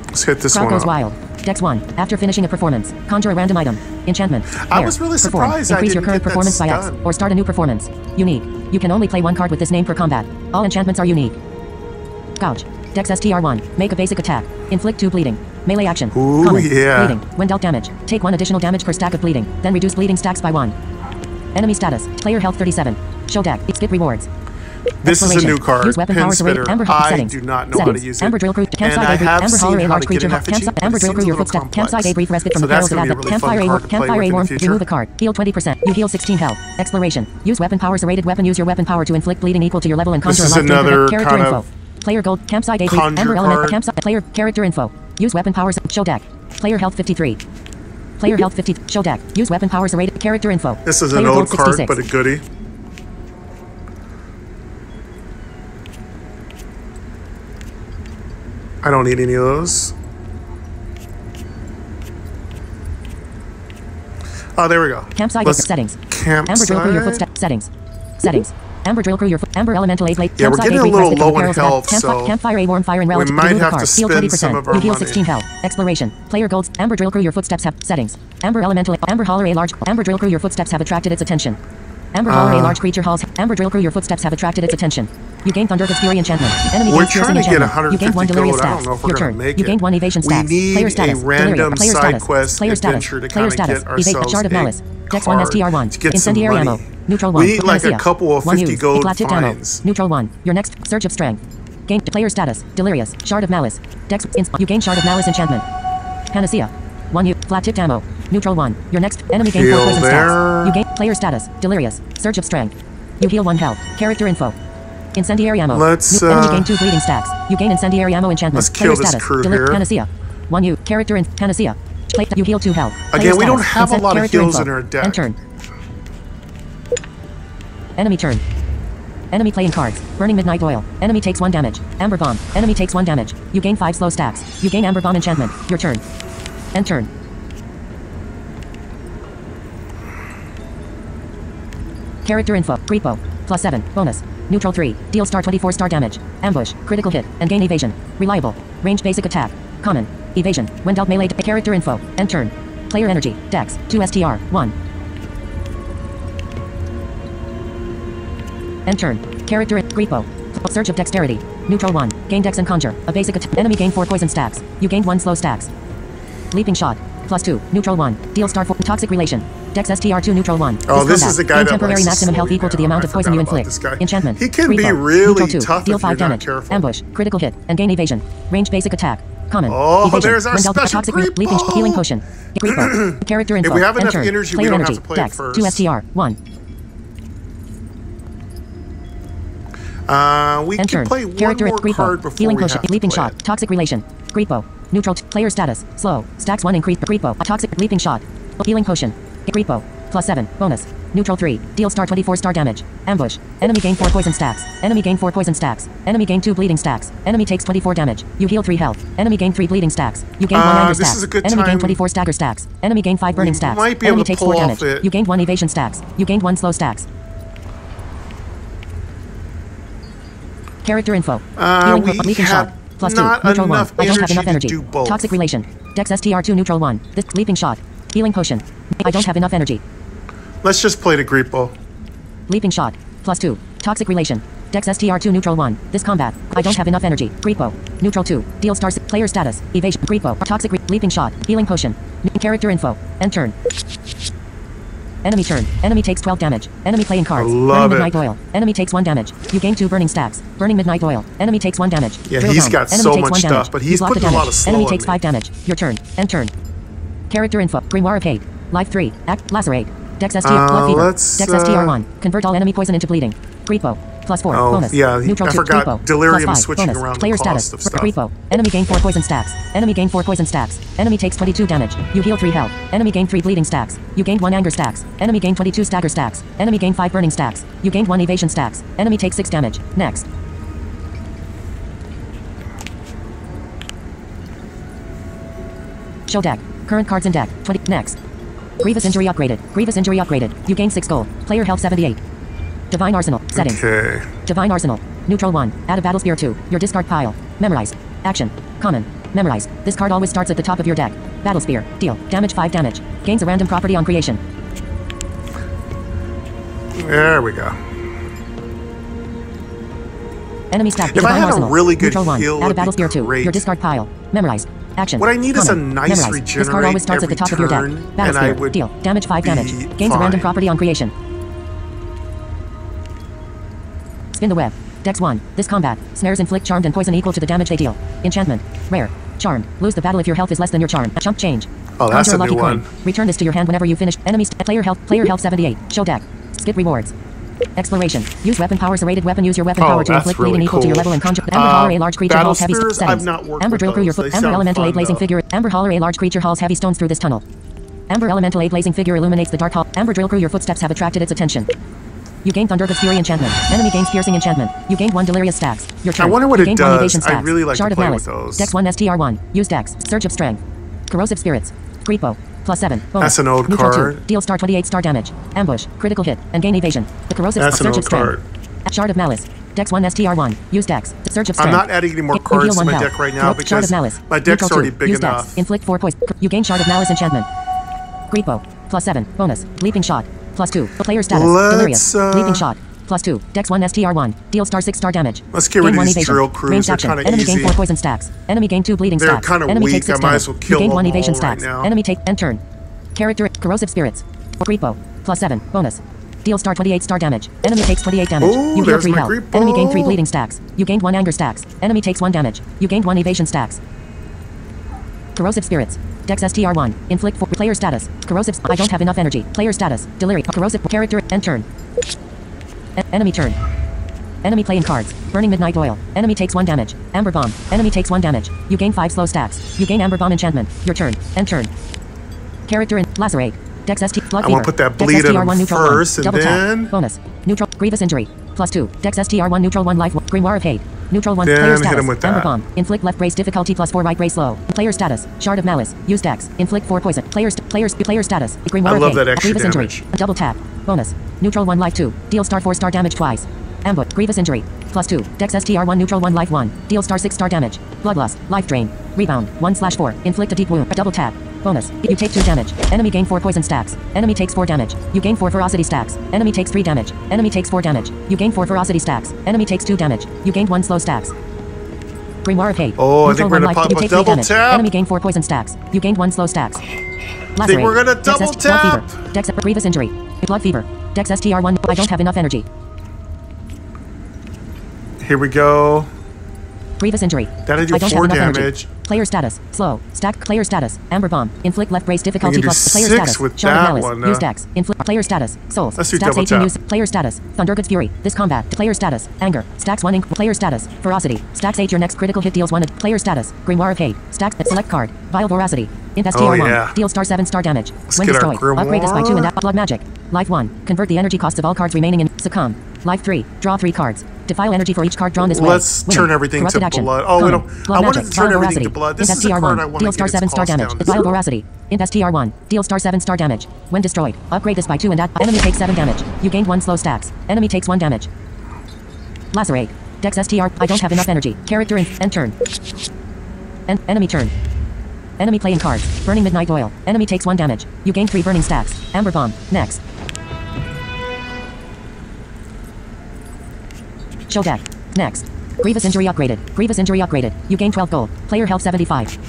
Let's hit this Crowd one goes up. wild. Dex 1. After finishing a performance, conjure a random item. Enchantment. I Rare. was really Perform. surprised I Increase your didn't current get that performance by X, stun. or start a new performance. Unique. You can only play one card with this name per combat. All enchantments are unique. Gouge. Dex STR1. Make a basic attack. Inflict 2 bleeding. Melee action. Ooh, Common. yeah. Bleeding. When dealt damage, take 1 additional damage per stack of bleeding, then reduce bleeding stacks by 1. Enemy status. Player health 37. Show deck. Skip rewards. This is a new card, Use weapon Pin powers Spitter. Amber I settings. do not know how to use it. Amber drill crew. And Campsite I A brief. have Amber seen holler a how large to get creature. an effigy, Campsite. but Amber it drill seems crew a your little footstep. complex. Campsite A brief respite from So the perils that's of gonna be a death. really Campfire fun A card warm. to play Campfire with A in the warm. future. Remove a card. Heal 20%. You heal 16 health. Exploration. Use weapon powers. Rated weapon. Use your weapon power to inflict bleeding equal to your level and conjure This is a marked another character kind info. of Player gold. Campsite A brief. conjure Amber element. card. Campsite. Player character info. Use weapon powers. Show deck. Player health 53. Player health 50. Show deck. Use weapon powers. Rated character info. This is an Player old gold card, 66. but a goodie. I don't need any of those. Oh, there we go. Campsite Let's settings. Campsite. Amber drill crew your footstep settings. Settings. Amber drill crew your Amber elemental A blade. Yeah, we're Campsite getting a brief little respite from low the in perils of death. health, so Campfire A warm fire and relic. we might Remove a have card. to Heal spend 20%. some of our You heal money. 16 health. Exploration. Player golds. Amber drill crew your footsteps have settings. Amber elemental. Amber holler a large. Amber drill crew your footsteps have attracted its attention. Amber holler a large creature hauls. Amber drill crew your footsteps have attracted its attention. You gain Thundergood's Fury enchantment. Enemy We're gains trying piercing to get enchantment. You gain 1 150 delirious gold. I don't stacks. know if we're Your gonna turn. make You it. gain 1 evasion We stacks. need Player a status. random Delirious. Player side status. quest Player status. adventure to Player kinda status. get Evade ourselves Shard of a Malice. Dex 1 card STR1. to get some Incendiary money. ammo. Neutral 1. We need like a Panacea. couple of 1 50 use. gold Flat tipped ammo. fines. Neutral 1. Your next Surge of Strength. Gain player status. Delirious. Shard of Malice. Dex. You gain Shard of Malice enchantment. Panacea. 1 use. Flat tipped ammo. Neutral 1. Your next enemy gain 4 Heal poison there. stacks. You gain player status. Delirious. Surge of Strength. You heal 1 health. Character info. Incendiary ammo. Let's, enemy gain 2 bleeding stacks. You gain incendiary ammo enchantment. let's kill Player this status. crew here. Panacea. 1 you. Character in Panacea. Play. You heal 2 health. Player Again, we don't status. have a lot of Character heals info. in our deck. End turn. Enemy turn. Enemy playing cards. Burning Midnight Oil. Enemy takes 1 damage. Amber Bomb. Enemy takes 1 damage. You gain 5 slow stacks. You gain Amber Bomb enchantment. Your turn. End turn. Character info. Creepo. +7. Bonus. Neutral 3. Deal star 24 star damage. Ambush. Critical hit. And gain evasion. Reliable. Range basic attack. Common. Evasion. When dealt melee. Character info. End turn. Player energy. Dex. 2 STR. 1. End turn. Character Creepo. Surge of dexterity. Neutral 1. Gain dex and conjure. A basic attack. Enemy gain 4 poison stacks. You gained 1 slow stacks. Leaping shot. +2. Neutral 1. Deal star 4. Toxic relation. Dex STR2 neutral 1. Oh, this is the guy gain that temporary likes to maximum slow health you equal to the down. amount I of poison you forgot about inflict. this guy. Enchantment. He can be Creepo. really Neutral 2. tough Deal if 5 you're not damage. careful. Ambush. Critical hit. And gain evasion. Range basic attack. Common. Oh, evasion. there's our When dealt special toxic Creepo. leaping healing potion. Creepo. Character info. If we have End enough turn. energy, we Player don't have energy. to play it Dex. first. 2 STR. 1. We End can turn. play one Character more Creepo. card before Healing we potion. have to Leaping play shot. it. Toxic relation. Creepo. Neutral. Player status. Slow. Stacks 1 increase. Creepo. Toxic. Leaping shot. Healing potion. Creepo. +7. Bonus. Neutral 3. Deal star 24 star damage. Ambush. Enemy gain 4 poison stacks. Enemy gain 4 poison stacks. Enemy gain 2 bleeding stacks. Enemy takes 24 damage. You heal 3 health. Enemy gain 3 bleeding stacks. You gain 1 anger this stacks. is a good Enemy gain time. 24 stagger stacks. Enemy gain 5 burning stacks. might be Enemy able to takes pull 4 off damage. it. You gained 1 evasion stacks. You gained 1 slow stacks. Character info. Healing we leaping have shot. +2. not Neutral 1. enough I don't have enough energy energy. to do both. Toxic relation. Dex STR2 neutral 1. This leaping shot. Healing potion. I don't have enough energy. Let's just play the Creepo. Leaping shot. +2. Toxic relation. Dex STR2 neutral 1. This combat. I don't have enough energy. Creepo. Neutral 2. Deal star. Player status. Evasion. Creepo. Toxic. Leaping shot. Healing potion. Character info. End turn. Enemy turn. Enemy takes 12 damage. Enemy playing cards. love Burning it. Midnight Oil. Enemy takes 1 damage. You gain 2 burning stacks. Burning Midnight Oil. Enemy takes 1 damage. Yeah, Drill he's down. got Enemy so takes much 1 stuff, damage. but You he's block the putting a lot damage. of slow Enemy on takes me. 5 damage. Your turn. End turn. Character info. Grimoire of Hate. Life 3. Act. Lacerate. Dex STR. Blood fever. let's, Dex STR1. Convert all enemy poison into bleeding. Creepo. +4. Oh, Bonus. yeah, Neutral I 2. forgot Creepo. Delirium +5. switching Bonus. around the Player cost status. of stuff. Creepo. Enemy gain 4 poison stacks. Enemy gain 4 poison stacks. Enemy takes 22 damage. You heal 3 health. Enemy gain 3 bleeding stacks. You gained 1 anger stacks. Enemy gain 22 stagger stacks. Enemy gain 5 burning stacks. You gained 1 evasion stacks. Enemy takes 6 damage. Next. Show deck. Current cards in deck. 20. Next. Grievous injury upgraded. Grievous injury upgraded. You gain 6 gold. Player health 78. Divine Arsenal. Settings. Okay. Divine Arsenal. Neutral 1. Add a battle spear 2. Your discard pile. Memorize. Action. Common. Memorize. This card always starts at the top of your deck. Battle spear. Deal. Damage 5 damage. Gains a random property on creation. There we go. Enemy stack. If I had Arsenal. a really good Neutral 1. heal, Add a it'd battle be spear 2. great. Your discard pile. Memorize. Action. What I need is a Common. nice Memorize. regenerate This card always starts at the every top of your deck. turn, Battle and I spear. would Deal. Damage 5 damage. be Gains a random fine. property on creation. Spin the web. Dex 1. This combat. Snares inflict charmed and poison equal to the damage they deal. Enchantment. Rare. Charmed. Lose the battle if your health is less than your charm. Chump change. Oh, that's Conjure a lucky new coin. one. Return this to your hand whenever you finish. Enemy player health 78. Show deck. Skip rewards. Exploration. Use weapon power. Serrated weapon. Use your weapon power to that's inflict really bleeding equal to your cool. level and conjure. Amber Holler, a large creature Battle hauls heavy spears, settings. I've not worked Amber with drill crew your those. foot. They Amber sound elemental fun, a blazing though. figure. Amber Holler, a large creature hauls heavy stones through this tunnel. Amber elemental a blazing figure illuminates the dark hall. Amber drill crew your footsteps have attracted its attention. You gain Thundergod's Fury enchantment. Enemy gains piercing enchantment. You gained 1 delirious stacks. Your turn. I wonder what you it gained 1 does. evasion I stacks. really like Shard to of play Malice. with those. Dex 1 STR1. Use Dex. Surge of Strength. Corrosive Spirits. Creepo. +7. Bonus. That's an old Neutral card. 2. Deal star 28 star damage. Ambush. Critical hit. And gain evasion. The corrosive That's an Surge old of Strength. card. Shard of Malice. Dex 1 STR1. Use Dex. Surge of I'm Strength. not adding any more You cards heal to 1 my health. deck right now Shard because of Malice. my deck's Neutral already 2. big Use enough. Dex. Inflict 4 poison. You gain Shard of Malice enchantment. Creepo. +7. Bonus. Leaping shot. +2. Player status. Delirious. Leaping shot. +2. Dex 1 STR1. Deal star 6 star damage. Let's get Gain rid of 1 these evasion. drill crews. Ranged They're action. kinda Enemy easy. gain 4 poison stacks. Enemy gain 2 bleeding They're stacks. kinda Enemy weak. takes 6 I might damage. as well You kill gain them 1 all evasion right stacks. now. Enemy take end turn. Character corrosive spirits. Creepo. +7. Bonus. Deal star 28 star damage. Enemy takes 28 damage. Ooh, You heal there's 3 my health. Creepo. Enemy gained 3 bleeding stacks. You gained 1 anger stacks. Enemy takes 1 damage. You gained 1 evasion stacks. Corrosive spirits. Dex STR1. Inflict 4. Player status. Corrosive. I don't have enough energy. Player status. Delirious. Corrosive character. End turn. Enemy turn. Enemy playing cards. Burning Midnight Oil. Enemy takes 1 damage. Amber Bomb. Enemy takes 1 damage. You gain 5 slow stacks. You gain Amber Bomb enchantment. Your turn. End turn. Character in Lacerate. Dex ST. Blood I Fever. want to put that Dex bleed in STR1 them neutral first, 1. and Double then tap. Bonus. Neutral. Grievous injury. +2. Dex STR1 neutral 1 life. Grimoire of Hate. Neutral 1. Then Player hit status. him with Amber that. Bomb. Inflict left brace difficulty +4 right brace low. Player status. Shard of Malice. Use Dex. Inflict 4 poison. Player status. Grimoire I of love Hate. that extra Grievous damage. injury. Double tap. Bonus. Neutral 1 life 2. Deal star 4 star damage twice. Ambush. Grievous injury. +2. Dex STR1 neutral 1 life 1. Deal star 6 star damage. Bloodlust. Life drain. Rebound. 1/4. Inflict a deep wound. Double tap. Bonus. You take 2 damage. Enemy gain 4 poison stacks. Enemy takes 4 damage. You gain 4 ferocity stacks. Enemy takes 3 damage. Enemy takes 4 damage. You gain 4 ferocity stacks. Enemy takes 2 damage. You gain 1 slow stacks. Grimoire of Hate. Oh, I Neutral think we're 1 gonna life. pop You a take 3 double damage. tap. Enemy gain 4 poison stacks. You gain 1 slow stacks. I think we're gonna Dex double ST Blood tap. fever. Dex Grievous injury. Blood fever. Dex STR1. I don't have enough energy. Here we go. Grievous injury. That'll do I don't 4 have enough damage. energy. Player status. Slow. Stack. Player status. Amber Bomb. Inflict left brace difficulty We can do plus. Player 6 status. with Shard of that Malice. one, Use Dex. Inflict. Player status. Souls. Let's do Stacks double 18 tap. use. Player status. Thundergod's Fury. This combat. Player status. Anger. Stacks 1 ink. Player status. Ferocity. Stacks 8 your next critical hit deals 1. Player status. Grimoire of Hate. Stacks. Select card. Vile Voracity. Imp STR1. Oh, yeah. Deal star 7 star damage. When get our destroyed. Upgrade this by 2 and Grimoire. Blood Magic. Life 1. Convert the energy costs of all cards remaining in. Succumb. Life 3. Draw 3 cards. Defile energy for each card drawn this way. Let's Winning. turn everything Corrupted to action. blood. Oh, we Common. don't. Blood I wanted magic. to turn Vile everything Voracity. to blood. This Imp is the card I STR1. want Deal to star get 7 its star cost damage. down to. Vile Voracity. Imp STR1. Deal star 7 star damage. When destroyed. Upgrade this by 2 and add. Enemy takes 7 damage. You gain 1 slow stacks. Enemy takes 1 damage. Lacerate. Dex STR. I don't have enough energy. Character in. End turn. Enemy turn. Enemy playing cards. Burning Midnight Oil. Enemy takes 1 damage. You gain 3 burning stacks. Amber Bomb. Next. Show deck. Next. Grievous injury upgraded. Grievous injury upgraded. You gain 12 gold. Player health 75.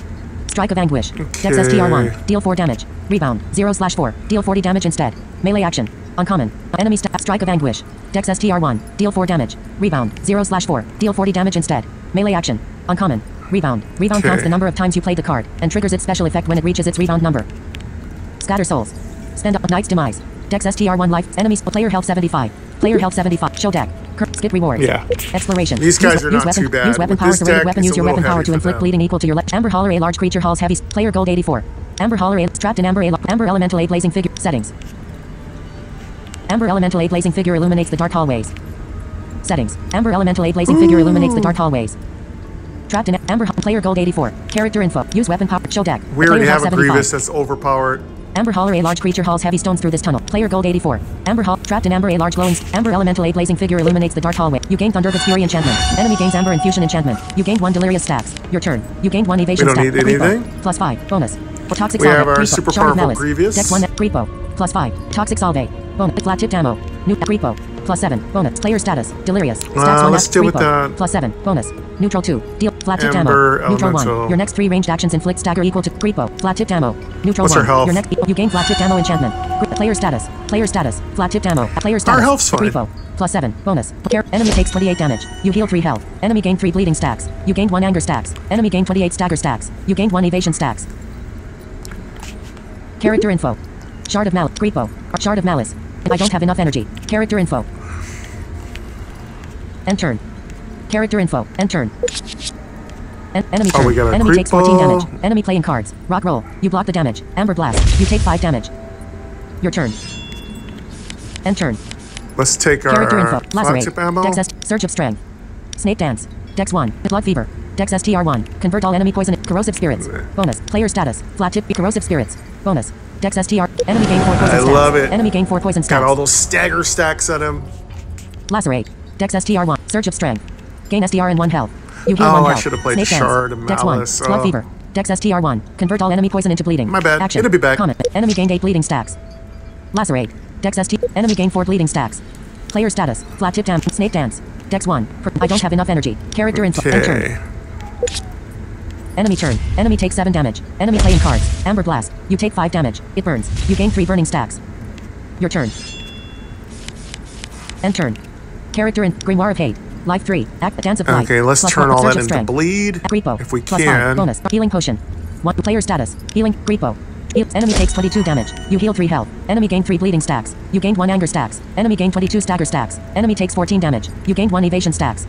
Strike of Anguish. Dex STR1. Deal 4 damage. Rebound. 0/4. Deal 40 damage instead. Melee action. Uncommon. Enemy Strike of Anguish. Dex STR1. Deal 4 damage. Rebound. 0/4. Deal 40 damage instead. Melee action. Uncommon. Rebound. Rebound counts the number of times you played the card and triggers its special effect when it reaches its rebound number. Scatter souls. Spend up Knight's Demise. Dex STR1 life. Enemies. Player health 75. Player health 75. Show deck. Skip rewards. Yeah. Exploration. These guys are not weapon, too bad. Use weapon With power. this Serrated deck, weapon. it's Use a your little weapon power heavy to for inflict them. bleeding equal to your left. Amber Holler, a large creature hauls heavy. Player gold 84. Amber Holler, a trapped in Amber Amber Elemental, a blazing figure. Settings. Amber Elemental, a blazing figure illuminates the dark hallways. Settings. Amber Elemental, a blazing figure illuminates the dark hallways. Trapped in Amber Player Gold 84. Character info. Use weapon power. Show deck. We already Player have a 75. Grievous that's overpowered. Amber Hauler, a large creature hauls heavy stones through this tunnel. Player Gold 84. Amber Hall, trapped in Amber, a large glowing Amber Elemental, a blazing figure illuminates the dark hallway. You gain Thunderbolt Fury enchantment. Enemy gains Amber Infusion enchantment. You gained 1 Delirious stacks. Your turn. You gained 1 Evasion stack. We don't need anything. +5. Bonus. For Toxic We Salve. have our Creepo. super Shard of powerful Malice. Grievous. Dex 1. Creepo. +5. Toxic Salve. Bonus. Flat tipped ammo. New Creepo. +7. Bonus. Player status. Delirious. Stats 1. Let's deal with that. +7. Bonus. Neutral 2. Deal. Flat tipped Amber ammo. Neutral 1. Elemental. Your next 3 ranged actions inflict stagger equal to Creepo. Flat tipped ammo. Neutral What's 1. our health? Your next. You gain flat tipped ammo enchantment. Player status. Player status. Flat tipped ammo. Player status. Our health's fine. Creepo. +7. Bonus. Enemy takes 28 damage. You heal 3 health. Enemy gained 3 bleeding stacks. You gained 1 anger stacks. Enemy gained 28 stagger stacks. You gained 1 evasion stacks. Character info. Shard of Malice. Creepo. Shard of Malice. I don't have enough energy. Character info. End turn. Character info. End turn. Enemy turn. We got a Enemy takes 14 Creepo. damage. Enemy playing cards. Rock roll. You block the damage. Amber blast. You take 5 damage. Your turn. End turn. Let's take Character our info. Lacerate. flagship ammo. Dex Surge of Strength. Snake Dance. Dex 1. Blood Fever. Dex STR1. Convert all enemy poison. Corrosive Spirits. Bonus. Player status. Flat tip. Corrosive Spirits. Bonus. Dex STR. Enemy gain 4 poison stacks. I love it. Enemy gain 4 poison stacks. Got all those stagger stacks at him. Lacerate. Dex STR1. Surge of Strength. Gain STR and 1 health. You heal 1 Oh, health. I should have played Snake Shard Dance. of Dex 1. Malice. Blood Oh. Fever. Dex STR1. Convert all enemy poison into bleeding. My bad. Action. It'll be back. Comment. Enemy gained 8 bleeding stacks. Lacerate. Dex ST. Enemy gained 4 bleeding stacks. Player status. Flat tip dance. Snake Dance. Dex 1. I don't have enough energy. Character info. End turn. Okay. Enemy turn. Enemy takes 7 damage. Enemy playing cards. Amber Blast. You take 5 damage. It burns. You gain 3 burning stacks. Your turn. End turn. Character in Grimoire of Hate. Life 3. Act Dance of Light. Okay, let's Plus turn 1. all Surge that of into Strength. bleed Creepo. if we Plus can. 5. Bonus. Healing potion. 1. Player status. Healing. Creepo. Enemy takes 22 damage. You heal 3 health. Enemy gained 3 bleeding stacks. You gained 1 anger stacks. Enemy gained 22 stagger stacks. Enemy takes 14 damage. You gained 1 evasion stacks.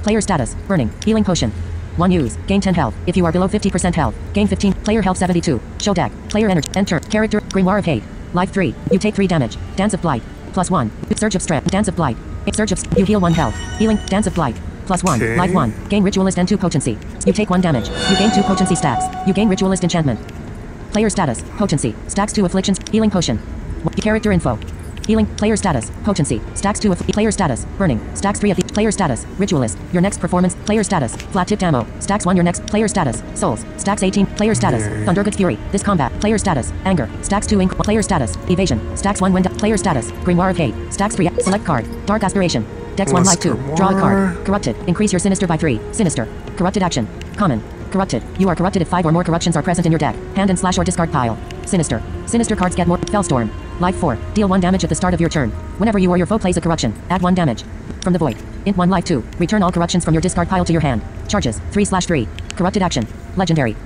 Player status. Burning. Healing potion. 1 use. Gain 10 health. If you are below 50% health, gain 15. Player health 72. Show deck. Player energy. Enter. Character. Grimoire of Hate. Life 3. You take 3 damage. Dance of Blight. Plus 1. Surge of Strength. Dance of Blight. Surge of. You heal 1 health. Healing. Dance of Blight. Plus 1. Okay. Life 1. Gain Ritualist and 2 potency. You take 1 damage. You gain 2 potency stacks. You gain Ritualist enchantment. Player status. Potency. Stacks 2 afflictions. Healing potion. Character info. Healing. Player status. Potency. Stacks 2 player status. Burning. Stacks 3 of the player status. Ritualist. Your next performance. Player status. Flat tipped ammo. Stacks 1 your next player status. Souls. Stacks 18. Player status. Thundergut Fury. This combat. Player status. Anger. Stacks 2 ink. Player status. Evasion. Stacks 1 when player status. Grimoire of Hate. Stacks 3. Select card. Dark Aspiration. Dex 1 Life 2. Draw a card. Corrupted. Increase your Sinister by 3. Sinister. Corrupted action. Common. Corrupted. You are corrupted if 5 or more corruptions are present in your deck. Hand and slash or discard pile. Sinister. Sinister cards get more. Fellstorm. Life 4. Deal 1 damage at the start of your turn. Whenever you or your foe plays a corruption, add 1 damage. From the void. Int 1 Life 2. Return all corruptions from your discard pile to your hand. Charges. 3/3. Corrupted action. Legendary.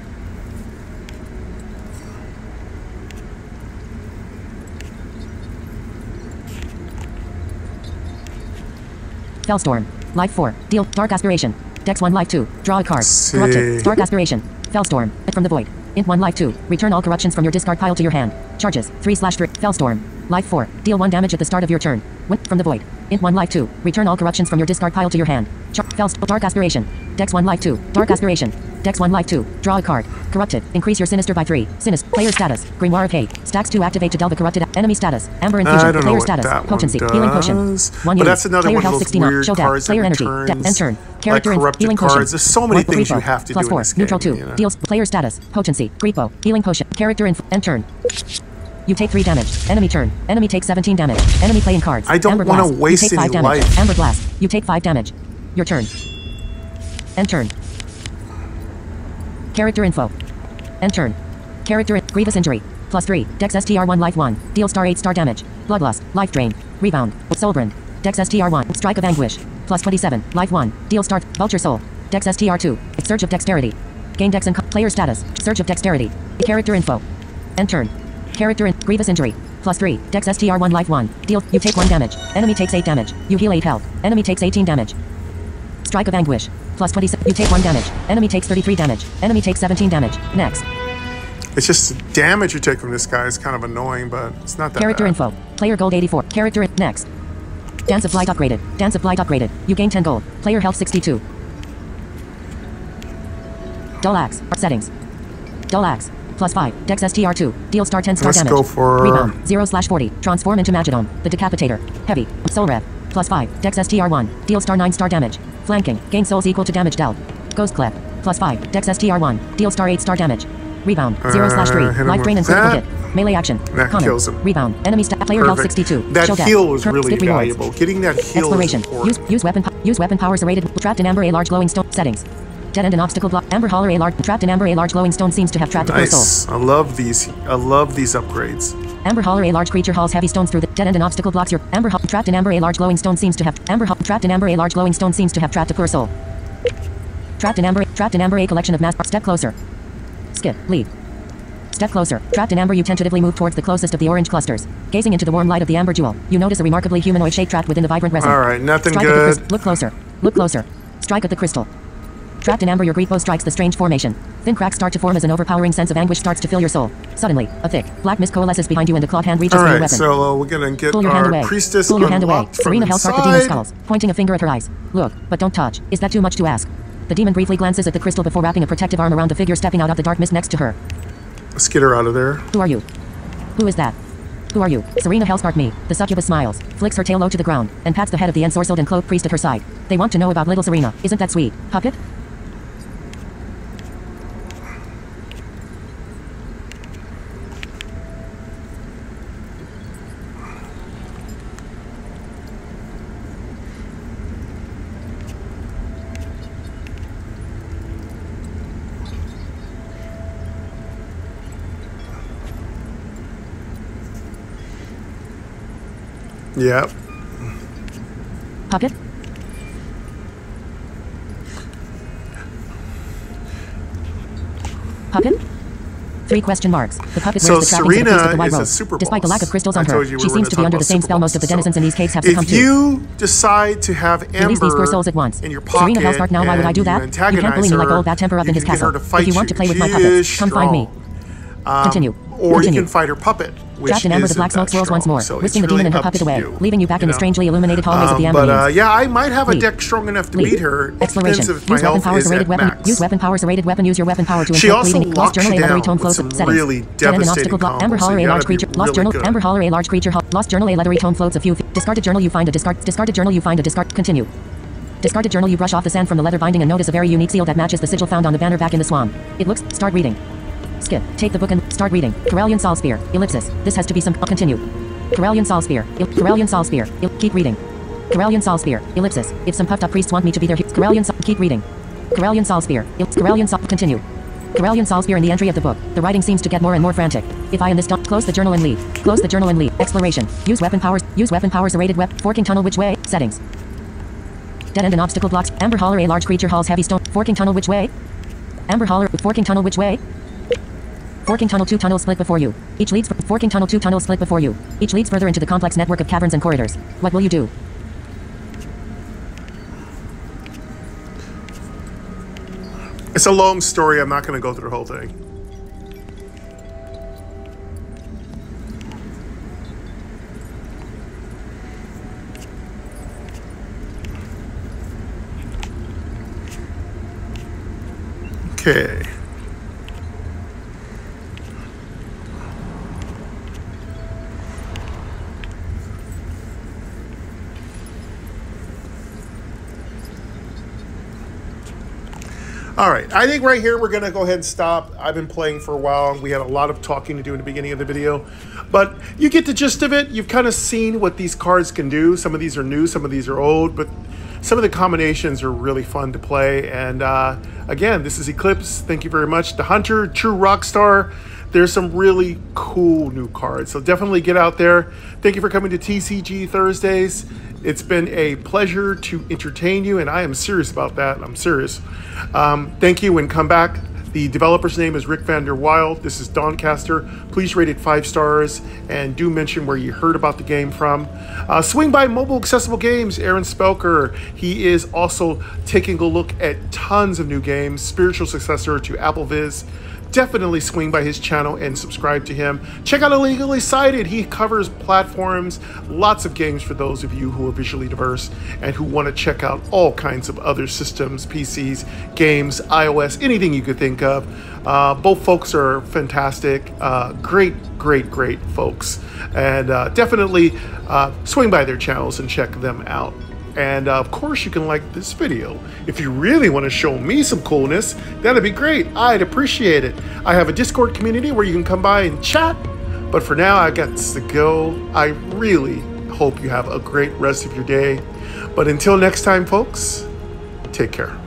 Fellstorm. Life 4. Deal. Dark Aspiration. Dex 1 Life 2. Draw a card. See. Corrupted. Dark Aspiration. Fellstorm. From the void. Int 1 Life 2. Return all corruptions from your discard pile to your hand. Charges. 3/3. Fellstorm. Life 4. Deal 1 damage at the start of your turn. From the void. Int 1 Life 2. Return all corruptions from your discard pile to your hand. Dark Aspiration. Dex 1 Life 2. Dark Aspiration. Dex 1 Life 2. Draw a card. Corrupted. Increase your Sinister by 3. Sinister. Player status. Grimoire of Hate. Stacks 2 activate to delve a corrupted enemy status. Amber Infusion. I don't know Player what status. that Potency. one Healing potion. does. 1 But use. that's another Player one of health those 69. weird Show deck. cards that Player energy. returns, End turn. like Character corrupted healing cards. potion. There's so many things you Repo. have to Plus do in 4. this game, Neutral 2. you know? Deals. Player status. Potency. Repo. Healing potion. Character info. End turn. You take 3 damage. Enemy turn. Enemy takes 17 damage. Enemy playing cards. I don't Amber wanna Blast. waste You take 5 any damage. life. Amber Blast. You take 5 damage. Your turn. End turn. Character info. End turn. Character Grievous Injury. Plus 3. Dex STR1 Life 1. Deal star 8 star damage. Bloodlust. Life Drain. Rebound. Soulbrand. Dex STR1. Strike of Anguish. Plus 27. Life 1. Deal start. Vulture Soul. Dex STR2. Surge of Dexterity. Gain Dex and player status. Surge of Dexterity. Character info. End turn. Character in Grievous Injury. Plus 3. Dex STR1 Life 1. Deal. You take 1 damage. Enemy takes 8 damage. You heal 8 health. Enemy takes 18 damage. Strike of Anguish. Plus 27. You take 1 damage. Enemy takes 33 damage. Enemy takes 17 damage. Next. It's just the damage you take from this guy is kind of annoying, but it's not that Character bad. info. Player gold 84. Character next. Dance of Blight upgraded. Dance of Blight upgraded. You gain 10 gold. Player health 62. Dull Axe. Settings. Dull Axe. +5. Dex STR2. Deal star 10 star Let's damage. go for... Rebound. 0/40. Transform into Magidome. The Decapitator. Heavy. Soul Rev. +5. Dex STR1. Deal star 9 star damage. Flanking. Gain souls equal to damage dealt. Ghost Clip. +5. Dex STR1. Deal star 8 star damage. Rebound. 0/3. Life drain and critical hit. Melee action. That Comment. kills him. Rebound. Enemy player health 62. That Show heal death. was really Skip rewards. valuable. Getting that heal Exploration. is important. Use weapon powers rated. Trapped in amber a large glowing stone. Settings. Dead end and obstacle block. Amber holler a large. Trapped in amber a large glowing stone seems to have trapped a poor soul. Nice. I love these upgrades. Amber holler a large creature hauls heavy stones through the dead end and obstacle blocks your amber trapped in amber a large glowing stone seems to have trapped in amber a large glowing stone seems to have trapped a poor soul. Trapped in amber a collection of mass. Step closer. Skip. Lead. Step closer. Trapped in amber you tentatively move towards the closest of the orange clusters. Gazing into the warm light of the amber jewel, you notice a remarkably humanoid shape trapped within the vibrant resin. Alright, nothing Strike good. At the look closer. Look closer. Strike at the crystal. Trapped in amber your great bow strikes the strange formation. Thin cracks start to form as an overpowering sense of anguish starts to fill your soul. Suddenly, a thick, black mist coalesces behind you and the clawed hand reaches for your weapon. Alright, so we're gonna get Pull your hand our away. priestess Pull your hand away. unlocked from Serena held inside. the demon skulls, pointing a finger at her eyes. Look, but don't touch. Is that too much to ask? The demon briefly glances at the crystal before wrapping a protective arm around the figure stepping out of the dark mist next to her. Let's get her out of there. Who are you? Who is that? Who are you? Serena Hellspark me. The succubus smiles, flicks her tail low to the ground, and pats the head of the ensorcelled and cloaked priest at her side. They want to know about little Serena. Isn't that sweet, puppet? Yep. Puppet? Puppet? 3 question marks. The puppet So wears the trappings of a priest with the white Serena robe. is a super Despite the lack of boss. crystals I on her, told you we she were seems gonna to be talk under about the same super spell most of the bosses. denizens in these caves have succumbed If to. you decide to have Amber Release these poor souls at once. in your pocket, Serena Hellspark, now why would I do that? You can't bully me like old bad temper up in his castle. If you want to play with my puppets, come find me. Continue. Or Continue. you can fight her puppet, which Trapped in amber, the isn't black smoke that swirls once strong, more, so whisking the it's demon and her really puppet up to away, you, leaving you back in the know? strangely illuminated hallways of the amber But means. yeah, I might have a Lead. deck strong enough to Lead. beat her. It Exploration. depends if my Use weapon health powers is rated at weapon. max. Use weapon powers rated weapon. Use your weapon power to She inflict also bleeding. Lost locks journal you a leathery down tone with flows some settings. really Dead end and devastating obstacle block. Amber combos, so holler you a gotta large be creature. Lost really journal. good. Amber holler a large creature. Lost journal a leathery tone floats a few. Discarded journal you find a discarded journal you find a discard. Continue. Discarded journal you brush off the sand from the leather binding and notice a very unique seal that matches the sigil found on the banner back in the swamp. It looks. Start reading. Skip. Take the book and start reading. Corellian Solsphere. Ellipsis. This has to be some. Continue. Corellian Solsphere. Corellian Solsphere. Keep reading. Corellian Solsphere. Ellipsis. If some puffed up priests want me to be their Corellian keep reading. Corellian Solsphere. Corellian continue. Corellian Solsphere in the entry of the book. The writing seems to get more and more frantic. If I in this close the journal and leave. Close the journal and leave. Exploration. Use weapon powers. Use weapon powers. Rated forking tunnel which way? Settings. Dead end and obstacle blocks. Amber holler a large creature hauls heavy stone. Forking tunnel which way? Amber holler forking tunnel which way? Forking tunnel 2 tunnels split before you. Each leads forking tunnel 2 tunnels split before you. Each leads further into the complex network of caverns and corridors. What will you do? It's a long story. I'm not going to go through the whole thing. Okay. All right, I think right here we're going to go ahead and stop. I've been playing for a while. We had a lot of talking to do in the beginning of the video, but you get the gist of it. You've kind of seen what these cards can do. Some of these are new, some of these are old, but some of the combinations are really fun to play. And again, this is Eclipse. Thank you very much. The Hunter, True Rockstar. There's some really cool new cards, so definitely get out there. Thank you for coming to TCG Thursdays. It's been a pleasure to entertain you, and I am serious about that. I'm serious. Thank you, and come back. The developer's name is Rick Vander Wild. This is Dawncaster. Please rate it 5 stars, and do mention where you heard about the game from. Swing by Mobile Accessible Games, Aaron Spelker. He is also taking a look at tons of new games, spiritual successor to AppleViz. definitely swing by his channel and subscribe to him. Check out Illegally Sighted. He covers platforms, lots of games for those of you who are visually diverse and who want to check out all kinds of other systems, PCs, games, iOS, anything you could think of. Both folks are fantastic, great folks, and definitely swing by their channels and check them out. And of course, you can like this video. If you really want to show me some coolness, that'd be great. I'd appreciate it. I have a Discord community where you can come by and chat. But for now, I got to go. I really hope you have a great rest of your day. But until next time, folks, take care.